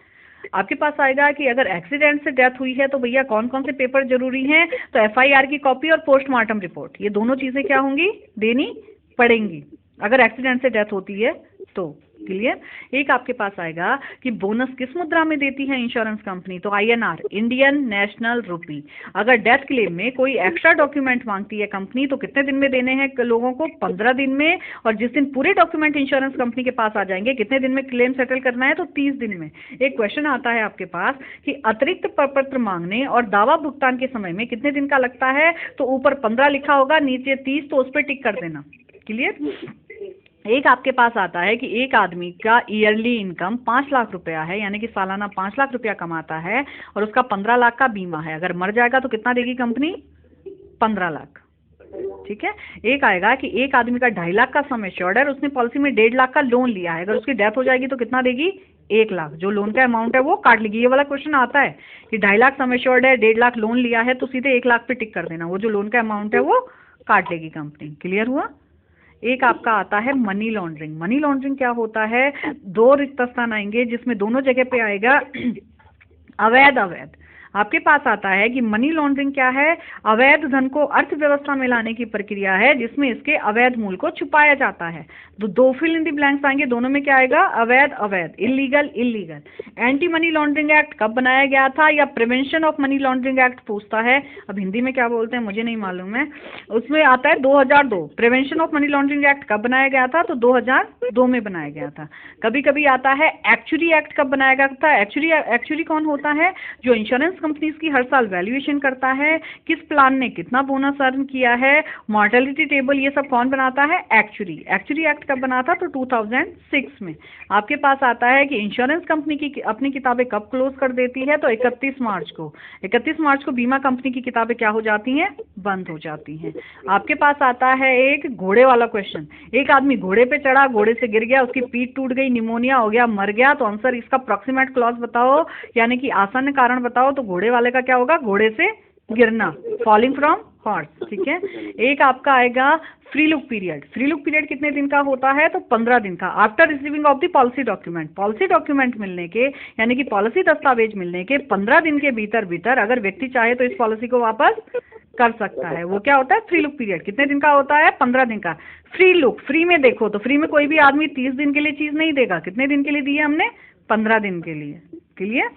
आपके पास आएगा कि अगर एक्सीडेंट से डेथ हुई है तो भैया कौन कौन से पेपर जरूरी हैं? तो FIR की कॉपी और पोस्टमार्टम रिपोर्ट, ये दोनों चीजें क्या होंगी? देनी पड़ेंगी अगर एक्सीडेंट से डेथ होती है तो। क्लियर? एक आपके पास आएगा कि बोनस किस मुद्रा में देती है इंश्योरेंस कंपनी? तो INR, इंडियन नेशनल रुपी। अगर डेथ क्लेम में कोई एक्स्ट्रा डॉक्यूमेंट मांगती है कंपनी तो कितने दिन में देने हैं लोगों को? 15 दिन में। और जिस दिन पूरे डॉक्यूमेंट इंश्योरेंस कंपनी के पास आ जाएंगे, कितने दिन में क्लेम सेटल करना है? तो 30 दिन में। एक क्वेश्चन आता है आपके पास कि अतिरिक्त प्रपत्र मांगने और दावा भुगतान के समय में कितने दिन का लगता है? तो ऊपर 15 लिखा होगा, नीचे 30, तो उस पर टिक कर देना। क्लियर? एक आपके पास आता है कि एक आदमी का ईयरली इनकम 5 लाख रुपया है, यानी कि सालाना 5 लाख रुपया कमाता है, और उसका 15 लाख का बीमा है। अगर मर जाएगा तो कितना देगी कंपनी? 15 लाख। ठीक है। एक आएगा कि एक आदमी का 2.5 लाख का सम एश्योर्ड है और उसने पॉलिसी में 1.5 लाख का लोन लिया है, अगर उसकी डेथ हो जाएगी तो कितना देगी? 1 लाख। जो लोन का अमाउंट है वो काट लेगी। ये वाला क्वेश्चन आता है कि 2.5 लाख सम एश्योर्ड है, 1.5 लाख लोन लिया है, तो सीधे 1 लाख पे टिक कर देना, वो जो लोन का अमाउंट है वो काट लेगी कंपनी। क्लियर हुआ? एक आपका आता है मनी लॉन्ड्रिंग। मनी लॉन्ड्रिंग क्या होता है? 2 रिक्त स्थान आएंगे जिसमें दोनों जगह पे आएगा अवैध। अवैध आपके पास आता है कि मनी लॉन्ड्रिंग क्या है? अवैध धन को अर्थव्यवस्था में लाने की प्रक्रिया है जिसमें इसके अवैध मूल को छुपाया जाता है। तो 2 फिल इन द ब्लैंक्स आएंगे, दोनों में क्या आएगा? अवैध अवैध, illegal illegal. Anti money laundering act कब बनाया गया था, या prevention of money laundering act पूछता है, अब हिंदी में क्या बोलते हैं मुझे नहीं मालूम है, उसमें आता है 2002। Prevention of money laundering act कब बनाया गया था? तो 2002 में बनाया गया था। कभी कभी आता है एक्चुअरी एक्ट कब बनाया गया था? एक्चुअरी कौन होता है? जो इंश्योरेंस कंपनीज की हर साल वैल्यूएशन करता है, किस प्लान ने कितना बोनस अर्न किया है, मॉर्टेलिटी टेबल, ये सब कौन बनाता है? एक्चुअरी। एक्चुअरी एक्ट कब बना था? तो 2006 में। आपके पास आता है कि इंश्योरेंस कंपनी की अपनी किताबें कब क्लोज कर देती है? तो 31 मार्च को। 31 मार्च को बीमा कंपनी की किताबें क्या हो जाती हैं? बंद हो जाती हैं। आपके पास आता है एक घोड़े वाला क्वेश्चन। एक आदमी घोड़े पे चढ़ा, घोड़े से गिर गया, उसकी पीठ टूट गई, निमोनिया हो गया, मर गया, तो आंसर इसका प्रोक्सीमेट क्लॉज बताओ, यानी कि आसान कारण बताओ। तो घोड़े वाले का क्या होगा? घोड़े से गिरना, फॉलिंग फ्रॉम हॉर्स। ठीक है। एक आपका आएगा free look period. Free look period कितने दिन का होता है? तो 15 दिन का। After receiving of the policy document, policy document मिलने के, यानी कि पॉलिसी दस्तावेज मिलने के 15 दिन के भीतर भीतर अगर व्यक्ति चाहे तो इस पॉलिसी को वापस कर सकता है। वो क्या होता है? Free look period. कितने दिन का होता है? 15 दिन का। फ्री लुक, फ्री में देखो, तो फ्री में कोई भी आदमी 30 दिन के लिए चीज नहीं देगा। कितने दिन के लिए दी है हमने? 15 दिन के लिए। क्लियर?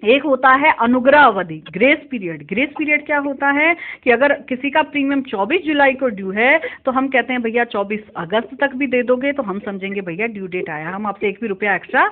एक होता है अनुग्रह अवधि, ग्रेस पीरियड। ग्रेस पीरियड क्या होता है कि अगर किसी का प्रीमियम 24 जुलाई को ड्यू है तो हम कहते हैं भैया 24 अगस्त तक भी दे दोगे, तो हम समझेंगे भैया ड्यू डेट आया, हम आपसे 1 भी रुपया एक्स्ट्रा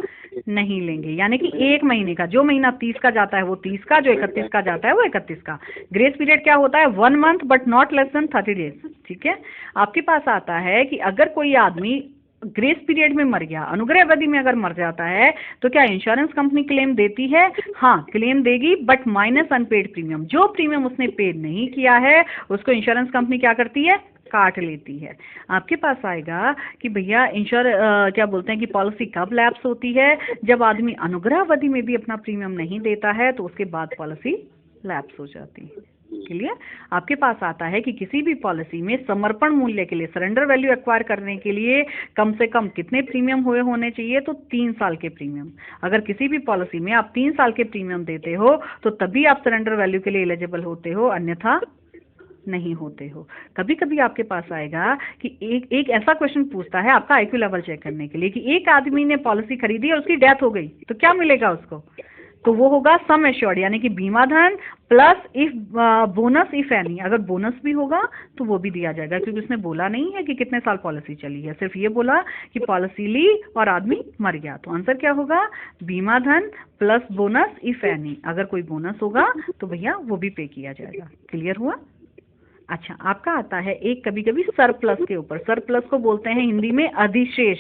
नहीं लेंगे। यानी कि 1 महीने का, जो महीना 30 का जाता है वो 30 का, जो 31 का जाता है वो 31 का। ग्रेस पीरियड क्या होता है? 1 month but not less than 30 days. ठीक है। आपके पास आता है कि अगर कोई आदमी ग्रेस पीरियड में मर गया, अनुग्रह अवधि में अगर मर जाता है, तो क्या इंश्योरेंस कंपनी क्लेम देती है? हाँ, क्लेम देगी, बट माइनस अनपेड प्रीमियम। जो प्रीमियम उसने पेड नहीं किया है उसको इंश्योरेंस कंपनी क्या करती है? काट लेती है। आपके पास आएगा कि भैया क्या बोलते हैं कि पॉलिसी कब लैप्स होती है? जब आदमी अनुग्रह अवधि में भी अपना प्रीमियम नहीं देता है तो उसके बाद पॉलिसी लैप्स हो जाती है। क्लियर? आपके पास आता है कि किसी भी पॉलिसी में समर्पण मूल्य के लिए, सरेंडर वैल्यू एक्वायर करने के लिए कम से कम कितने प्रीमियम हुए होने चाहिए? तो 3 साल के प्रीमियम। अगर किसी भी पॉलिसी में आप 3 साल के प्रीमियम देते हो तो तभी आप सरेंडर वैल्यू के लिए एलिजिबल होते हो, अन्यथा नहीं होते हो। कभी कभी आपके पास आएगा कि एक ऐसा क्वेश्चन पूछता है आपका आईक्यू लेवल चेक करने के लिए कि एक आदमी ने पॉलिसी खरीदी और उसकी डेथ हो गई, तो क्या मिलेगा उसको? तो वो होगा सम एश्योर्ड, यानी कि बीमा धन plus if bonus if any. अगर बोनस भी होगा तो वो भी दिया जाएगा, क्योंकि उसने बोला नहीं है कि कितने साल पॉलिसी चली है, सिर्फ ये बोला कि पॉलिसी ली और आदमी मर गया। तो आंसर क्या होगा? बीमा धन प्लस बोनस इफ एनी। अगर कोई बोनस होगा तो भैया वो भी पे किया जाएगा। क्लियर हुआ? अच्छा, आपका आता है एक कभी कभी सरप्लस के ऊपर। सरप्लस को बोलते हैं हिंदी में अधिशेष।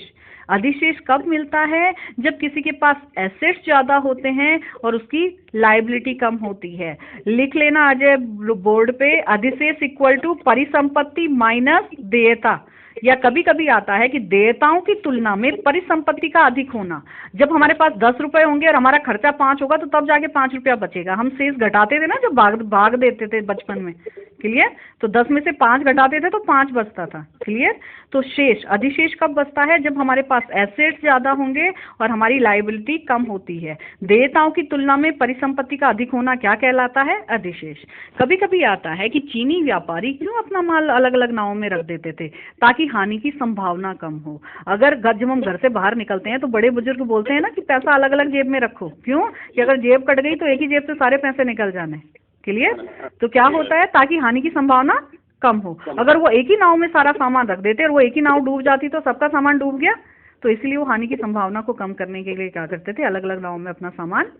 अधिशेष कब मिलता है? जब किसी के पास एसेट्स ज्यादा होते हैं और उसकी लायबिलिटी कम होती है। लिख लेना अजय बोर्ड पे, अधिशेष इक्वल टू परिसंपत्ति माइनस देयता। या कभी कभी आता है कि देयताओं की तुलना में परिसंपत्ति का अधिक होना। जब हमारे पास 10 रुपए होंगे और हमारा खर्चा 5 होगा तो तब जाके 5 रुपया बचेगा। हम शेष घटाते थे ना, जब भाग देते थे बचपन में। क्लियर? तो 10 में से 5 घटाते थे तो 5 बचता था। क्लियर? तो शेष, अधिशेष कब बचता है? जब हमारे पास एसेट्स ज्यादा होंगे और हमारी लायबिलिटी कम होती है। देयताओं की तुलना में परिसंपत्ति का अधिक होना क्या कहलाता है? अधिशेष। कभी कभी आता है कि चीनी व्यापारी क्यों अपना माल अलग अलग नावों में रख देते थे? ताकि हानि की संभावना कम हो। जब हम घर से बाहर निकलते हैं तो बड़े बुजुर्ग बोलते हैं ना कि पैसा अलग अलग जेब में रखो। क्यों? कि अगर जेब कट गई तो एक ही जेब से सारे पैसे निकल जाने। क्लियर? तो क्या होता है? ताकि हानि की संभावना कम हो। अगर वो एक ही नाव में सारा सामान रख देते और वो एक ही नाव डूब जाती तो सबका सामान डूब गया, तो इसलिए वो हानि की संभावना को कम करने के लिए क्या करते थे? अलग अलग नाव में अपना सामान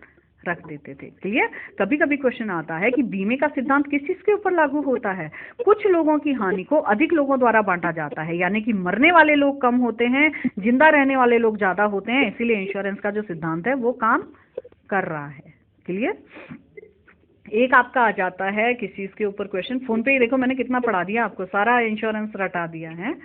रख देते थे। क्लियर? कभी कभी क्वेश्चन आता है कि बीमे का सिद्धांत किस चीज के ऊपर लागू होता है? कुछ लोगों की हानि को अधिक लोगों द्वारा बांटा जाता है, यानी कि मरने वाले लोग कम होते हैं, जिंदा रहने वाले लोग ज्यादा होते हैं, इसीलिए इंश्योरेंस का जो सिद्धांत है वो काम कर रहा है। क्लियर? एक आपका आ जाता है किस चीज़ के ऊपर क्वेश्चन, फोन पे ही देखो मैंने कितना पढ़ा दिया आपको, सारा इंश्योरेंस रटा दिया है।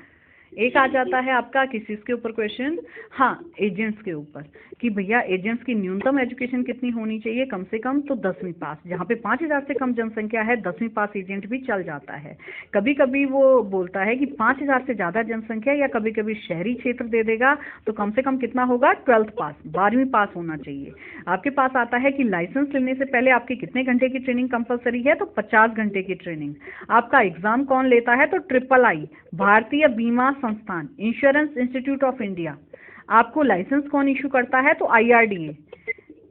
एक आ जाता है आपका किस चीज़ के ऊपर क्वेश्चन, हाँ एजेंट्स के ऊपर, कि भैया एजेंट्स की न्यूनतम एजुकेशन कितनी होनी चाहिए, कम से कम तो 10वीं पास। जहाँ पे 5000 से कम जनसंख्या है 10वीं पास एजेंट भी चल जाता है। कभी कभी वो बोलता है कि 5000 से ज़्यादा जनसंख्या या कभी कभी शहरी क्षेत्र दे देगा तो कम से कम कितना होगा, 12th पास, 12वीं पास होना चाहिए। आपके पास आता है कि लाइसेंस लेने से पहले आपकी कितने घंटे की ट्रेनिंग कंपलसरी है, तो 50 घंटे की ट्रेनिंग। आपका एग्जाम कौन लेता है, तो III भारतीय बीमा संस्थान, इंश्योरेंस इंस्टीट्यूट ऑफ इंडिया। आपको लाइसेंस कौन इशू करता है, तो IRDA।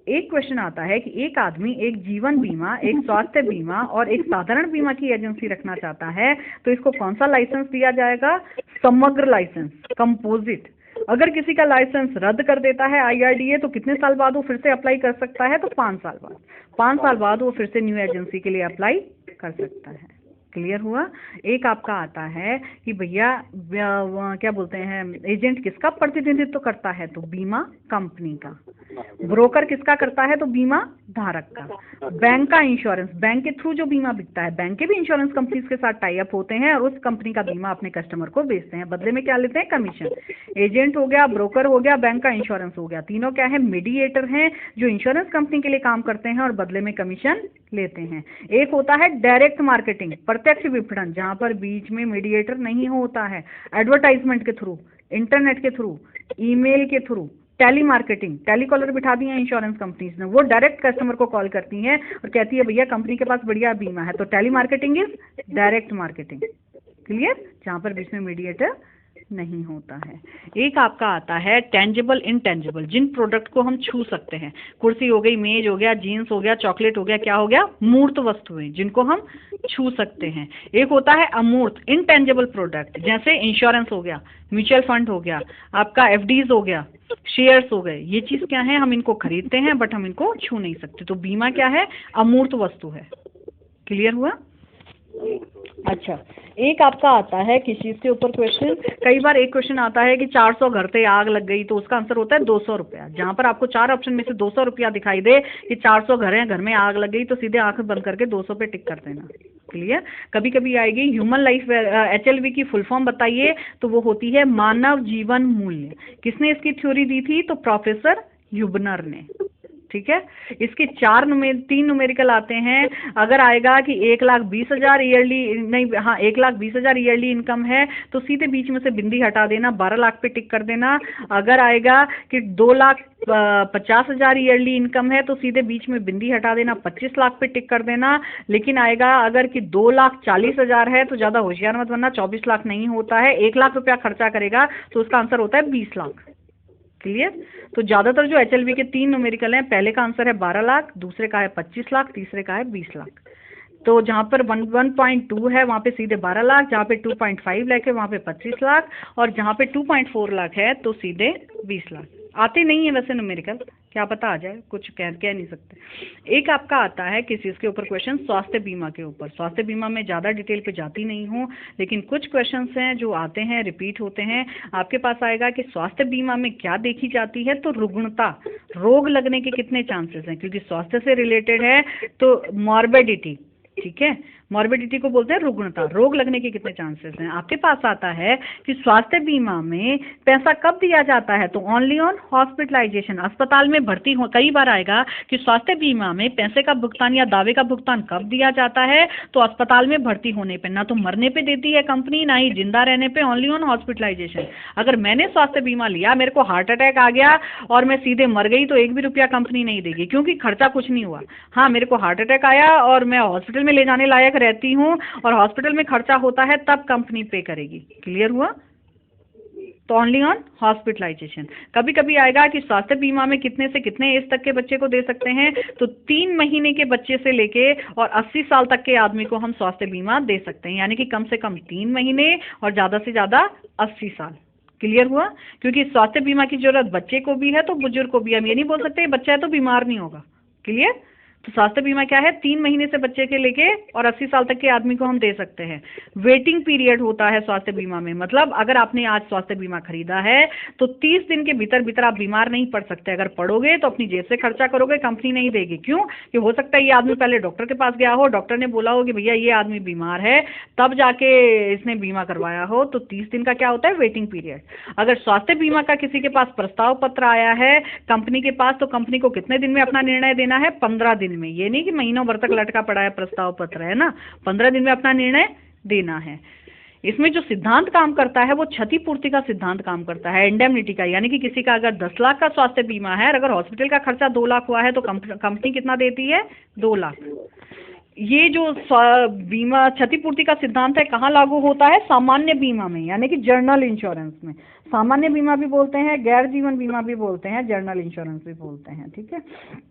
एक क्वेश्चन आता है कि एक आदमी एक जीवन बीमा, एक स्वास्थ्य बीमा और एक साधारण बीमा की एजेंसी रखना चाहता है, तो इसको कौन सा लाइसेंस दिया जाएगा, समग्र लाइसेंस, कंपोजिट। अगर किसी का लाइसेंस रद्द कर देता है IRDA तो कितने साल बाद वो फिर से अप्लाई कर सकता है, तो 5 साल बाद। 5 साल बाद वो फिर से न्यू एजेंसी के लिए अप्लाई कर सकता है। क्लियर हुआ। एक आपका आता है कि भैया क्या बोलते हैं, एजेंट किसका प्रतिनिधित्व करता है, तो बीमा कंपनी का। ब्रोकर किसका करता है, तो बीमा धारक का। बैंक का इंश्योरेंस, बैंक के थ्रू जो बीमा बिकता है, बैंक के भी इंश्योरेंस कंपनीज के साथ टाई अप होते हैं और उस कंपनी का बीमा अपने कस्टमर को बेचते हैं, बदले में क्या लेते हैं, कमीशन। एजेंट हो गया, ब्रोकर हो गया, बैंक का इंश्योरेंस हो गया, तीनों क्या है, मीडिएटर हैं जो इंश्योरेंस कंपनी के लिए काम करते हैं और बदले में कमीशन लेते हैं। एक होता है डायरेक्ट मार्केटिंग, प्रत्यक्ष विपणन, जहां पर बीच में मीडिएटर नहीं होता है, एडवर्टाइजमेंट के थ्रू, इंटरनेट के थ्रू, ईमेल के through. Telemarketing, telecaller बिठा दी है इंश्योरेंस कंपनीज ने, वो डायरेक्ट कस्टमर को कॉल करती हैं और कहती है भैया कंपनी के पास बढ़िया बीमा है, तो telemarketing is direct marketing. Clear, जहां पर बीच में मीडिएटर नहीं होता है। एक आपका आता है टेंजिबल इनटेंजिबल, जिन प्रोडक्ट को हम छू सकते हैं, कुर्सी हो गई, मेज हो गया, जीन्स हो गया, चॉकलेट हो गया, क्या हो गया, मूर्त वस्तुएं जिनको हम छू सकते हैं। एक होता है अमूर्त इनटेंजिबल प्रोडक्ट, जैसे इंश्योरेंस हो गया, म्यूचुअल फंड हो गया, आपका FDs हो गया, शेयर्स हो गए। ये चीज क्या है, हम इनको खरीदते हैं बट हम इनको छू नहीं सकते, तो बीमा क्या है, अमूर्त वस्तु है। क्लियर हुआ। अच्छा, एक आपका आता है किस चीज के ऊपर क्वेश्चन, कई बार एक क्वेश्चन आता है कि 400 घर पे आग लग गई, तो उसका आंसर होता है 200 रुपया। जहां पर आपको 4 ऑप्शन में से 200 रुपया दिखाई दे कि 400 घर हैं, घर में आग लग गई, तो सीधे आंख बंद करके 200 पे टिक कर देना। क्लियर। कभी कभी आएगी ह्यूमन लाइफ HLV की फुल फॉर्म बताइए, तो वो होती है मानव जीवन मूल्य। किसने इसकी थ्योरी दी थी, तो प्रोफेसर ह्यूबनर ने। ठीक है। इसके 3 न्यूमेरिकल आते हैं। अगर आएगा कि 1,20,000 ईयरली, नहीं हाँ 1,20,000 ईयरली इनकम है, तो सीधे बीच में से बिंदी हटा देना, 12 लाख पे टिक कर देना। अगर आएगा कि 2,50,000 ईयरली इनकम है, तो सीधे बीच में बिंदी हटा देना, 25 लाख पे टिक कर देना। लेकिन आएगा अगर कि 2,40,000 है, तो ज्यादा होशियार मत बनना, 24 लाख नहीं होता है, 1 लाख रुपया खर्चा करेगा, तो उसका आंसर होता है 20 लाख। क्लियर। तो ज्यादातर जो HLV के 3 न्यूमेरिकल हैं, पहले का आंसर है 12 लाख, दूसरे का है 25 लाख, तीसरे का है 20 लाख। तो जहां पर 1.2 है वहां पे सीधे 12 लाख, जहां पे 2.5 लाख है वहां पे 25 लाख, और जहां पे 2.4 लाख है तो सीधे 20 लाख। आते नहीं है वैसे न्यूमेरिकल, क्या पता आ जाए, कुछ कह नहीं सकते। एक आपका आता है किस चीज के ऊपर क्वेश्चन, स्वास्थ्य बीमा के ऊपर। स्वास्थ्य बीमा में ज्यादा डिटेल पे जाती नहीं हूँ, लेकिन कुछ क्वेश्चंस हैं जो आते हैं, रिपीट होते हैं। आपके पास आएगा कि स्वास्थ्य बीमा में क्या देखी जाती है, तो रुग्णता, रोग लगने के कितने चांसेस हैं, क्योंकि स्वास्थ्य से रिलेटेड है तो मॉर्बिडिटी। ठीक है, मॉर्बिडिटी को बोलते हैं रुग्णता, रोग लगने के कितने चांसेस हैं। आपके पास आता है कि स्वास्थ्य बीमा में पैसा कब दिया जाता है, तो ओनली ऑन हॉस्पिटलाइजेशन, अस्पताल में भर्ती हो। कई बार आएगा कि स्वास्थ्य बीमा में पैसे का भुगतान या दावे का भुगतान कब दिया जाता है, तो अस्पताल में भर्ती होने पे, ना तो मरने पे देती है कंपनी, ना ही जिंदा रहने पे, ओनली ऑन हॉस्पिटलाइजेशन। अगर मैंने स्वास्थ्य बीमा लिया, मेरे को हार्ट अटैक आ गया और मैं सीधे मर गई, तो 1 भी रुपया कंपनी नहीं देगी, क्योंकि खर्चा कुछ नहीं हुआ। हाँ, मेरे को हार्ट अटैक आया और मैं हॉस्पिटल में ले जाने लायक रहती हूँ और हॉस्पिटल में खर्चा होता है, तब कंपनी पे करेगी। क्लियर हुआ। तो ओनली ऑन हॉस्पिटलाइजेशन। कभी कभी आएगा कि स्वास्थ्य बीमा में कितने से कितने एज तक के बच्चे को दे सकते हैं, तो 3 महीने के बच्चे से लेके और 80 साल तक के आदमी को हम स्वास्थ्य बीमा दे सकते हैं, यानी कि कम से कम 3 महीने और ज्यादा से ज्यादा 80 साल। क्लियर हुआ। क्योंकि स्वास्थ्य बीमा की जरूरत बच्चे को भी है तो बुजुर्ग को भी। हम ये नहीं बोल सकते बच्चा है तो बीमार नहीं होगा। क्लियर। तो स्वास्थ्य बीमा क्या है, 3 महीने से बच्चे के लेके और 80 साल तक के आदमी को हम दे सकते हैं। वेटिंग पीरियड होता है स्वास्थ्य बीमा में, मतलब अगर आपने आज स्वास्थ्य बीमा खरीदा है तो 30 दिन के भीतर भीतर आप बीमार नहीं पड़ सकते। अगर पड़ोगे तो अपनी जेब से खर्चा करोगे, कंपनी नहीं देगी। क्यों? कि हो सकता है ये आदमी पहले डॉक्टर के पास गया हो, डॉक्टर ने बोला हो कि भैया ये आदमी बीमार है, तब जाके इसने बीमा करवाया हो। तो 30 दिन का क्या होता है, वेटिंग पीरियड। अगर स्वास्थ्य बीमा का किसी के पास प्रस्ताव पत्र आया है कंपनी के पास, तो कंपनी को कितने दिन में अपना निर्णय देना है, 15 दिन में। ये नहीं कि महीनों भर तक लटका पड़ा है प्रस्ताव पत्र, है ना, 15 दिन में अपना निर्णय देना है। इसमें जो सिद्धांत काम करता है वो क्षतिपूर्ति का सिद्धांत काम करता है, इंडेमनिटी का। यानी कि किसी का अगर 10 लाख का स्वास्थ्य बीमा है और अगर हॉस्पिटल का खर्चा 2 लाख हुआ है तो कंपनी कितना देती है, 2 लाख। ये जो बीमा क्षतिपूर्ति का सिद्धांत है कहाँ लागू होता है, सामान्य बीमा में, यानी कि जर्नल इंश्योरेंस में। सामान्य बीमा भी बोलते हैं, गैर जीवन बीमा भी बोलते हैं, जर्नल इंश्योरेंस भी बोलते हैं, ठीक है।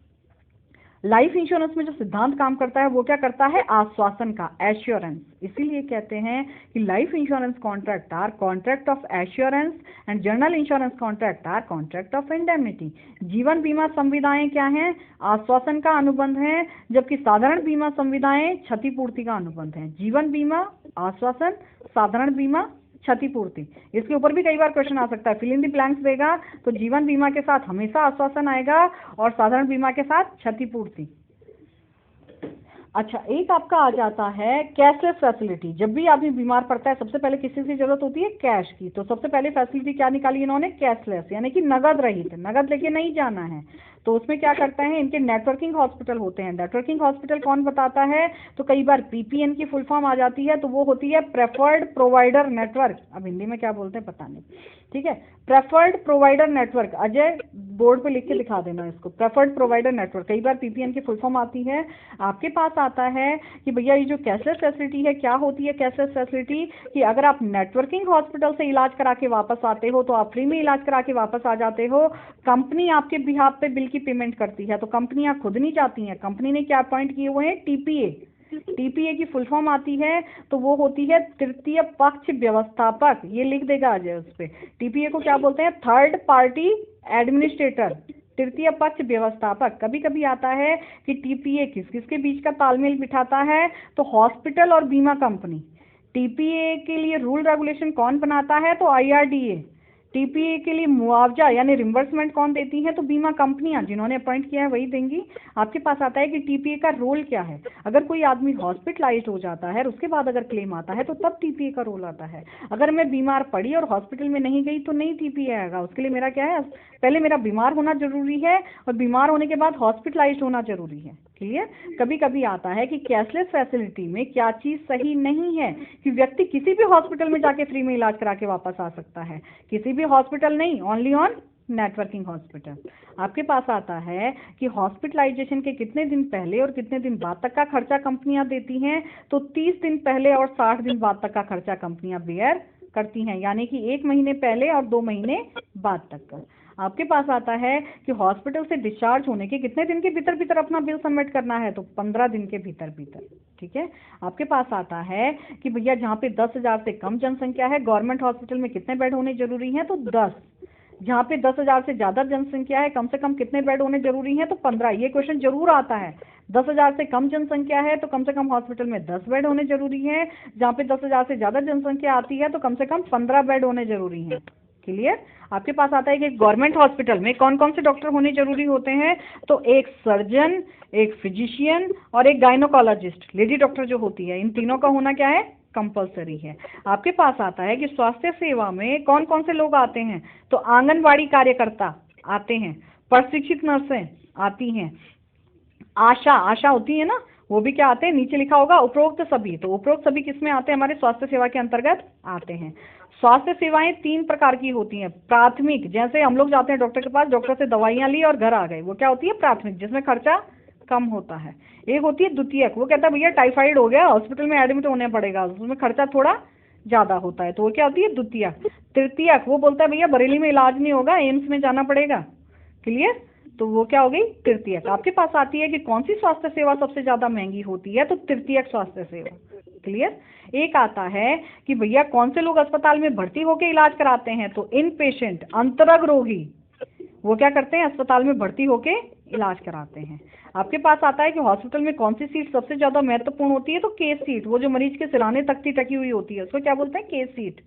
लाइफ इंश्योरेंस में जो सिद्धांत काम करता है वो क्या करता है, आश्वासन का, एश्योरेंस। इसीलिए कहते हैं कि life insurance contract are contract of assurance and general insurance contract are contract of indemnity. जीवन बीमा संविदाएं क्या हैं, आश्वासन का अनुबंध है, जबकि साधारण बीमा संविदाएं क्षतिपूर्ति का अनुबंध है। जीवन बीमा आश्वासन, साधारण बीमा क्षतिपूर्ति। इसके ऊपर भी कई बार क्वेश्चन आ सकता है, फिल इन द ब्लैंक्स देगा तो जीवन बीमा के साथ हमेशा आश्वासन आएगा और साधारण बीमा के साथ क्षतिपूर्ति। अच्छा, एक आपका आ जाता है कैशलेस फैसिलिटी। जब भी आदमी बीमार पड़ता है सबसे पहले किस चीज़ की जरूरत होती है, कैश की। तो सबसे पहले फैसिलिटी क्या निकाली इन्होंने, कैशलेस, यानी कि नगद रहित, नगद लेके नहीं जाना है। तो उसमें क्या करते हैं, इनके नेटवर्किंग हॉस्पिटल होते हैं। नेटवर्किंग हॉस्पिटल कौन बताता है, तो कई बार पीपीएन की फुल फॉर्म आ जाती है, तो वो होती है प्रेफर्ड प्रोवाइडर नेटवर्क। अब हिंदी में क्या बोलते हैं पता नहीं, ठीक है, preferred provider network. Ajay board पे लिख के दिखा देना इसको, प्रेफर्ड प्रोवाइडर नेटवर्क। कई बार पीपीएन की फुल फॉर्म आती है। आपके पास आता है कि भैया ये जो कैशलेस फैसिलिटी है, क्या होती है कैशलेस फैसिलिटी, कि अगर आप नेटवर्किंग हॉस्पिटल से इलाज करा के वापस आते हो तो आप फ्री में इलाज करा के वापस आ जाते हो। कंपनी आपके बिहाफ पे बिल की पेमेंट करती है, तो कंपनियां खुद नहीं जाती हैं। कंपनी ने क्या अपॉइंट किए हुए हैं, टीपीए। टीपीए की फुल फॉर्म आती है तो वो होती है तृतीय पक्ष व्यवस्थापक। ये लिख देगा अजय उस पे। टीपीए को क्या बोलते हैं, थर्ड पार्टी एडमिनिस्ट्रेटर, तृतीय पक्ष व्यवस्थापक। कभी कभी आता है कि टीपीए किस किस के बीच का तालमेल बिठाता है, तो हॉस्पिटल और बीमा कंपनी। टीपीए के लिए रूल रेगुलेशन कौन बनाता है, तो आईआरडीए। टीपीए के लिए मुआवजा यानी रिम्बर्समेंट कौन देती है, तो बीमा कंपनियां, जिन्होंने अपॉइंट किया है वही देंगी। आपके पास आता है कि टीपीए का रोल क्या है। अगर कोई आदमी हॉस्पिटलाइज्ड हो जाता है और उसके बाद अगर क्लेम आता है तो तब टीपीए का रोल आता है। अगर मैं बीमार पड़ी और हॉस्पिटल में नहीं गई तो नहीं टीपीए आएगा। उसके लिए मेरा क्या है, पहले मेरा बीमार होना जरूरी है और बीमार होने के बाद हॉस्पिटलाइज्ड होना जरूरी है। क्लियर। कभी कभी आता है कि कैशलेस फैसिलिटी में क्या चीज सही नहीं है, कि व्यक्ति किसी भी हॉस्पिटल में जाके फ्री में इलाज करा के वापस आ सकता है। किसी भी हॉस्पिटल नहीं, ओनली ऑन नेटवर्किंग हॉस्पिटल। आपके पास आता है कि हॉस्पिटलाइजेशन के कितने दिन पहले और कितने दिन बाद तक का खर्चा कंपनियां देती हैं, तो 30 दिन पहले और 60 दिन बाद तक का खर्चा कंपनियां बेयर करती हैं, यानी कि 1 महीने पहले और 2 महीने बाद तक का। आपके पास आता है कि हॉस्पिटल से डिस्चार्ज होने के कितने दिन के भीतर भीतर अपना बिल सबमिट करना है, तो 15 दिन के भीतर भीतर। ठीक है। आपके पास आता है कि भैया जहाँ पे 10,000 से कम जनसंख्या है, गवर्नमेंट हॉस्पिटल में कितने बेड होने जरूरी हैं, तो 10। जहाँ पे 10,000 से ज्यादा जनसंख्या है, कम से कम कितने बेड होने जरूरी हैं, तो 15। ये क्वेश्चन जरूर आता है। 10,000 से कम जनसंख्या है तो कम से कम हॉस्पिटल में 10 बेड होने जरूरी है। जहाँ पे 10,000 से ज्यादा जनसंख्या आती है तो कम से कम 15 बेड होने जरूरी हैं। क्लियर। आपके पास आता है कि गवर्नमेंट हॉस्पिटल में कौन कौन से डॉक्टर होने जरूरी होते हैं, तो एक सर्जन, एक फिजिशियन और एक गायनोकोलॉजिस्ट, लेडी डॉक्टर जो होती है, इन तीनों का होना क्या है, कंपलसरी है। आपके पास आता है कि स्वास्थ्य सेवा में कौन कौन से लोग आते हैं, तो आंगनवाड़ी कार्यकर्ता आते हैं, प्रशिक्षित नर्सें आती हैं, आशा होती है ना, वो भी क्या आते हैं, नीचे लिखा होगा उपरोक्त सभी। तो उपरोक्त सभी किसमें आते हैं, हमारे स्वास्थ्य सेवा के अंतर्गत आते हैं। स्वास्थ्य सेवाएं 3 प्रकार की होती हैं। प्राथमिक, जैसे हम लोग जाते हैं डॉक्टर के पास, डॉक्टर से दवाइयां ली और घर आ गए, वो क्या होती है, प्राथमिक, जिसमें खर्चा कम होता है। एक होती है द्वितीयक, वो कहता है भैया टाइफाइड हो गया, हॉस्पिटल में एडमिट होने पड़ेगा, उसमें खर्चा थोड़ा ज्यादा होता है, तो वो क्या होती है, द्वितीयक। तृतीयक, वो बोलता है भैया बरेली में इलाज नहीं होगा, एम्स में जाना पड़ेगा। क्लियर। तो वो क्या हो गई, तृतीयक। आपके पास आती है कि कौन सी स्वास्थ्य सेवा सबसे ज्यादा महंगी होती है, तो तृतीयक स्वास्थ्य सेवा। क्लियर। एक आता है कि भैया कौन से लोग अस्पताल में भर्ती होकर इलाज कराते हैं, तो इन पेशेंट, अंतरंग रोगी, वो क्या करते हैं, अस्पताल में भर्ती होके इलाज कराते हैं। आपके पास आता है कि हॉस्पिटल में कौन सी सीट सबसे ज़्यादा महत्वपूर्ण होती है, तो केस सीट, वो जो मरीज के सिरहाने तख्ती टकी हुई होती है उसको क्या बोलते हैं, केस सीट,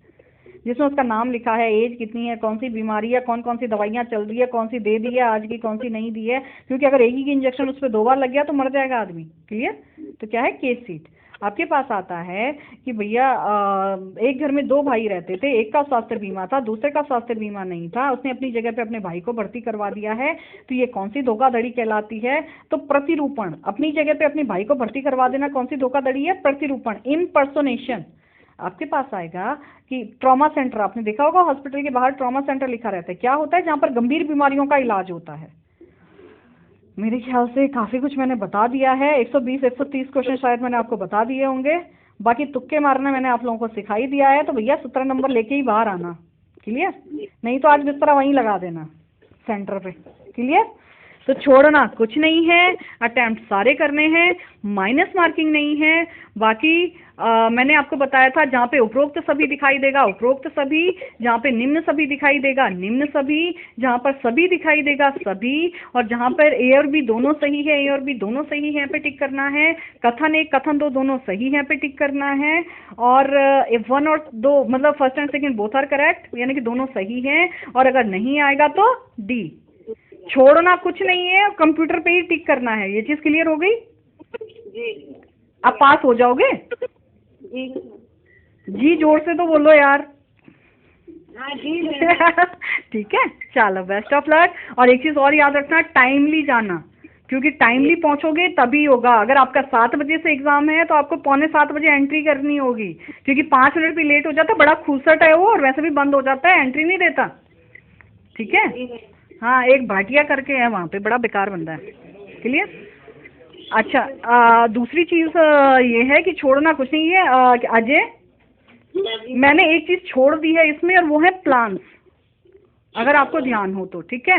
जिसमें उसका नाम लिखा है, एज कितनी है, कौन सी बीमारी है, कौन कौन सी दवाइयाँ चल रही है, कौन सी दे दी है आज की, कौन सी नहीं दी है, क्योंकि अगर एक ही इंजेक्शन उस पर 2 बार लग गया तो मर जाएगा आदमी। क्लियर? तो क्या है, केस सीट। आपके पास आता है कि भैया एक घर में 2 भाई रहते थे, एक का स्वास्थ्य बीमा था, दूसरे का स्वास्थ्य बीमा नहीं था, उसने अपनी जगह पे अपने भाई को भर्ती करवा दिया है, तो ये कौन सी धोखाधड़ी कहलाती है, तो प्रतिरूपण। अपनी जगह पे अपने भाई को भर्ती करवा देना कौन सी धोखाधड़ी है, प्रतिरूपण, इम्पर्सोनेशन। आपके पास आएगा कि ट्रॉमा सेंटर, आपने देखा होगा हॉस्पिटल के बाहर ट्रॉमा सेंटर लिखा रहता है, क्या होता है, जहाँ पर गंभीर बीमारियों का इलाज होता है। मेरे ख्याल से काफ़ी कुछ मैंने बता दिया है, 120-130 क्वेश्चन शायद मैंने आपको बता दिए होंगे, बाकी तुक्के मारना मैंने आप लोगों को सिखा ही दिया है, तो भैया 17 नंबर लेके ही बाहर आना। क्लियर? नहीं तो आज बिस्तरा वहीं लगा देना सेंटर पे। क्लियर? तो छोड़ना कुछ नहीं है, अटेम्प्ट सारे करने हैं, माइनस मार्किंग नहीं है। बाकी मैंने आपको बताया था जहाँ पे उपरोक्त सभी दिखाई देगा उपरोक्त सभी, जहाँ पे निम्न सभी दिखाई देगा निम्न सभी, जहाँ पर सभी दिखाई देगा सभी, और जहाँ पर ए और बी दोनों सही है, ए और बी दोनों सही है पे टिक करना है। कथन 1 कथन 2 दोनों सही है पे टिक करना है। और 1 और 2 मतलब first and second both are correct, यानी कि दोनों सही हैं। और अगर नहीं आएगा तो डी। छोड़ना कुछ नहीं है, कंप्यूटर पे ही टिक करना है। ये चीज क्लियर हो गई? जी आप पास हो जाओगे? जी जी जोर से तो बोलो यार। हाँ जी ठीक है, चलो बेस्ट ऑफ लक। और एक चीज और याद रखना, टाइमली जाना, क्योंकि टाइमली पहुंचोगे तभी होगा। अगर आपका 7 बजे से एग्जाम है तो आपको 6:45 बजे एंट्री करनी होगी, क्योंकि 5 मिनट भी लेट हो जाता है, बड़ा खूसट है वो, और वैसे भी बंद हो जाता है, एंट्री नहीं देता। ठीक है? हाँ, एक भाटिया करके है वहाँ पे, बड़ा बेकार बंदा है। क्लियर? अच्छा, दूसरी चीज ये है कि छोड़ना कुछ नहीं है। अजय, मैंने एक चीज छोड़ दी है इसमें, और वो है प्लान्स, अगर आपको ध्यान हो तो। ठीक है?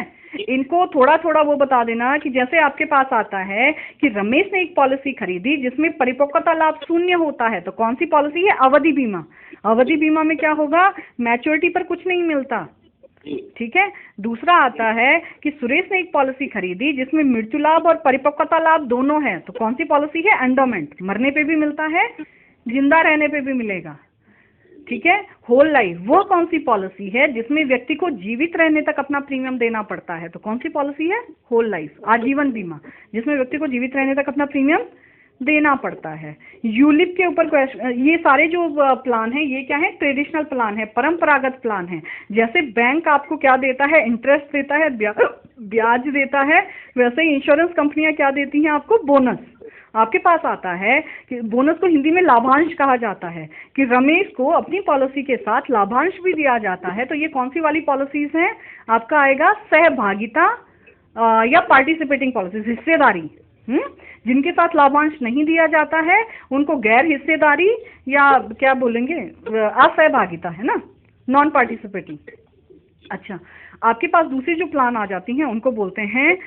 इनको थोड़ा थोड़ा वो बता देना कि जैसे आपके पास आता है कि रमेश ने एक पॉलिसी खरीदी जिसमें परिपक्वता लाभ 0 होता है, तो कौन सी पॉलिसी है? अवधि बीमा। अवधि बीमा में क्या होगा? मैच्योरिटी पर कुछ नहीं मिलता। ठीक है? दूसरा आता है कि सुरेश ने एक पॉलिसी खरीदी जिसमें मृत्यु लाभ और परिपक्वता लाभ दोनों है, तो कौन सी पॉलिसी है? एंडोमेंट। मरने पे भी मिलता है, जिंदा रहने पे भी मिलेगा। ठीक है? होल लाइफ, वो कौन सी पॉलिसी है जिसमें व्यक्ति को जीवित रहने तक अपना प्रीमियम देना पड़ता है, तो कौन सी पॉलिसी है? होल लाइफ, आजीवन बीमा, जिसमें व्यक्ति को जीवित रहने तक अपना प्रीमियम देना पड़ता है। यूलिप के ऊपर ये सारे जो प्लान है, ये क्या है? ट्रेडिशनल प्लान है, परंपरागत प्लान है। जैसे बैंक आपको क्या देता है? इंटरेस्ट देता है, ब्याज देता है, वैसे ही इंश्योरेंस कंपनियां क्या देती हैं आपको? बोनस। आपके पास आता है कि बोनस को हिंदी में लाभांश कहा जाता है, कि रमेश को अपनी पॉलिसी के साथ लाभांश भी दिया जाता है। तो ये कौन सी वाली पॉलिसीज हैं? आपका आएगा सहभागिता या पार्टिसिपेटिंग पॉलिसीज, हिस्सेदारी। जिनके साथ लाभांश नहीं दिया जाता है उनको गैर हिस्सेदारी या क्या बोलेंगे, असहभागिता है ना, नॉन पार्टिसिपेटिंग। अच्छा, आपके पास दूसरी जो प्लान आ जाती हैं उनको बोलते हैं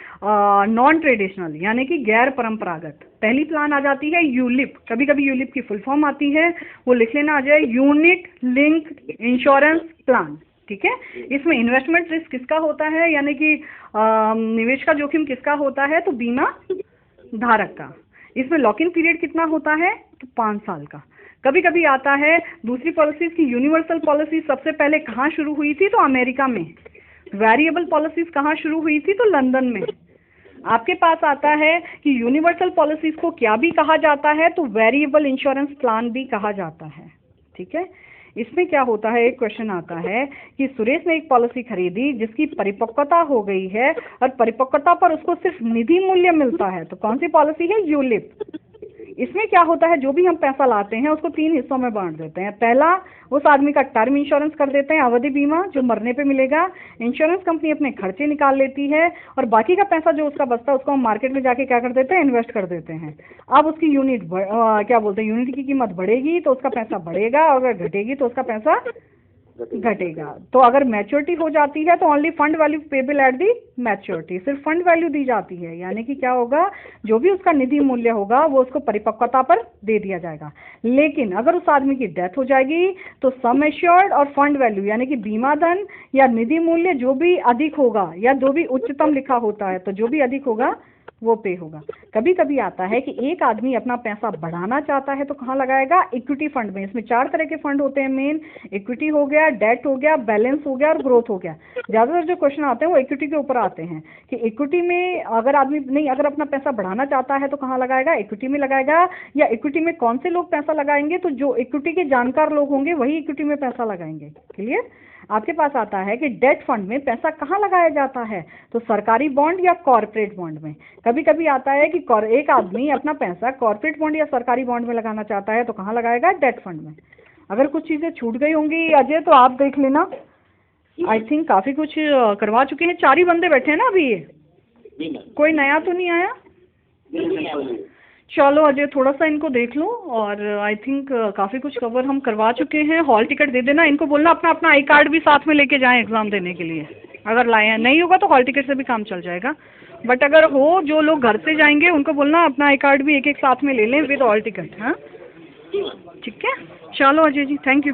नॉन ट्रेडिशनल, यानी कि गैर परंपरागत। पहली प्लान आ जाती है यूलिप, कभी कभी यूलिप की फुल फॉर्म आती है, वो लिख लेना आ जाए, यूनिट लिंक इंश्योरेंस प्लान। ठीक है? इसमें इन्वेस्टमेंट रिस्क किसका होता है, यानी कि निवेश का जोखिम किसका होता है? तो बीमा धारक का। इसमें लॉक इन पीरियड कितना होता है? तो 5 साल का। कभी कभी आता है दूसरी पॉलिसीज की यूनिवर्सल पॉलिसी सबसे पहले कहाँ शुरू हुई थी? तो अमेरिका में। वेरिएबल पॉलिसीज कहाँ शुरू हुई थी? तो लंदन में। आपके पास आता है कि यूनिवर्सल पॉलिसीज को क्या भी कहा जाता है? तो वेरिएबल इंश्योरेंस प्लान भी कहा जाता है। ठीक है? इसमें क्या होता है, एक क्वेश्चन आता है कि सुरेश ने एक पॉलिसी खरीदी जिसकी परिपक्वता हो गई है और परिपक्वता पर उसको सिर्फ निधि मूल्य मिलता है, तो कौन सी पॉलिसी है? यूलिप। इसमें क्या होता है, जो भी हम पैसा लाते हैं उसको 3 हिस्सों में बांट देते हैं। पहला, उस आदमी का टर्म इंश्योरेंस कर देते हैं, अवधि बीमा, जो मरने पे मिलेगा। इंश्योरेंस कंपनी अपने खर्चे निकाल लेती है, और बाकी का पैसा जो उसका बचता है उसको हम मार्केट में जाके क्या कर देते हैं? इन्वेस्ट कर देते हैं। अब उसकी क्या बोलते हैं, यूनिट की कीमत बढ़ेगी तो उसका पैसा बढ़ेगा, और अगर घटेगी तो उसका पैसा घटेगा। तो अगर मैच्योरिटी हो जाती है तो only fund value payable at the maturity, सिर्फ फंड वैल्यू दी जाती है, यानी कि क्या होगा, जो भी उसका निधि मूल्य होगा वो उसको परिपक्वता पर दे दिया जाएगा। लेकिन अगर उस आदमी की डेथ हो जाएगी तो सम एश्योर्ड और फंड वैल्यू, यानी कि बीमा धन या निधि मूल्य जो भी अधिक होगा या जो भी उच्चतम लिखा होता है, तो जो भी अधिक होगा वो पे होगा। कभी कभी आता है कि एक आदमी अपना पैसा बढ़ाना चाहता है तो कहाँ लगाएगा? इक्विटी फंड में। इसमें 4 तरह के फंड होते हैं मेन, इक्विटी हो गया, डेट हो गया, बैलेंस हो गया और ग्रोथ हो गया। ज़्यादातर जो क्वेश्चन आते हैं वो इक्विटी के ऊपर आते हैं कि इक्विटी में अगर आदमी नहीं, अगर अपना पैसा बढ़ाना चाहता है तो कहाँ लगाएगा? इक्विटी में लगाएगा। या इक्विटी में कौन से लोग पैसा लगाएंगे? तो जो इक्विटी के जानकार लोग होंगे वही इक्विटी में पैसा लगाएंगे। क्लियर? आपके पास आता है कि डेट फंड में पैसा कहाँ लगाया जाता है? तो सरकारी बॉन्ड या कॉर्पोरेट बॉन्ड में। कभी कभी आता है कि एक आदमी अपना पैसा कॉर्पोरेट बॉन्ड या सरकारी बॉन्ड में लगाना चाहता है तो कहाँ लगाएगा? डेट फंड में। अगर कुछ चीज़ें छूट गई होंगी अजय तो आप देख लेना। आई थिंक काफ़ी कुछ करवा चुके हैं। 4 ही बंदे बैठे हैं ना अभी ये, कोई नया तो नहीं आया? चलो अजय थोड़ा सा इनको देख लो, और आई थिंक काफ़ी कुछ कवर हम करवा चुके हैं। हॉल टिकट दे देना, इनको बोलना अपना अपना आई कार्ड भी साथ में लेके जाएं एग्ज़ाम देने के लिए। अगर लाए हैं, नहीं होगा तो हॉल टिकट से भी काम चल जाएगा, बट अगर हो, जो लोग घर से जाएंगे उनको बोलना अपना आई कार्ड भी एक एक साथ में ले लें विद हॉल टिकट। हाँ ठीक है, चलो अजय जी, थैंक यू।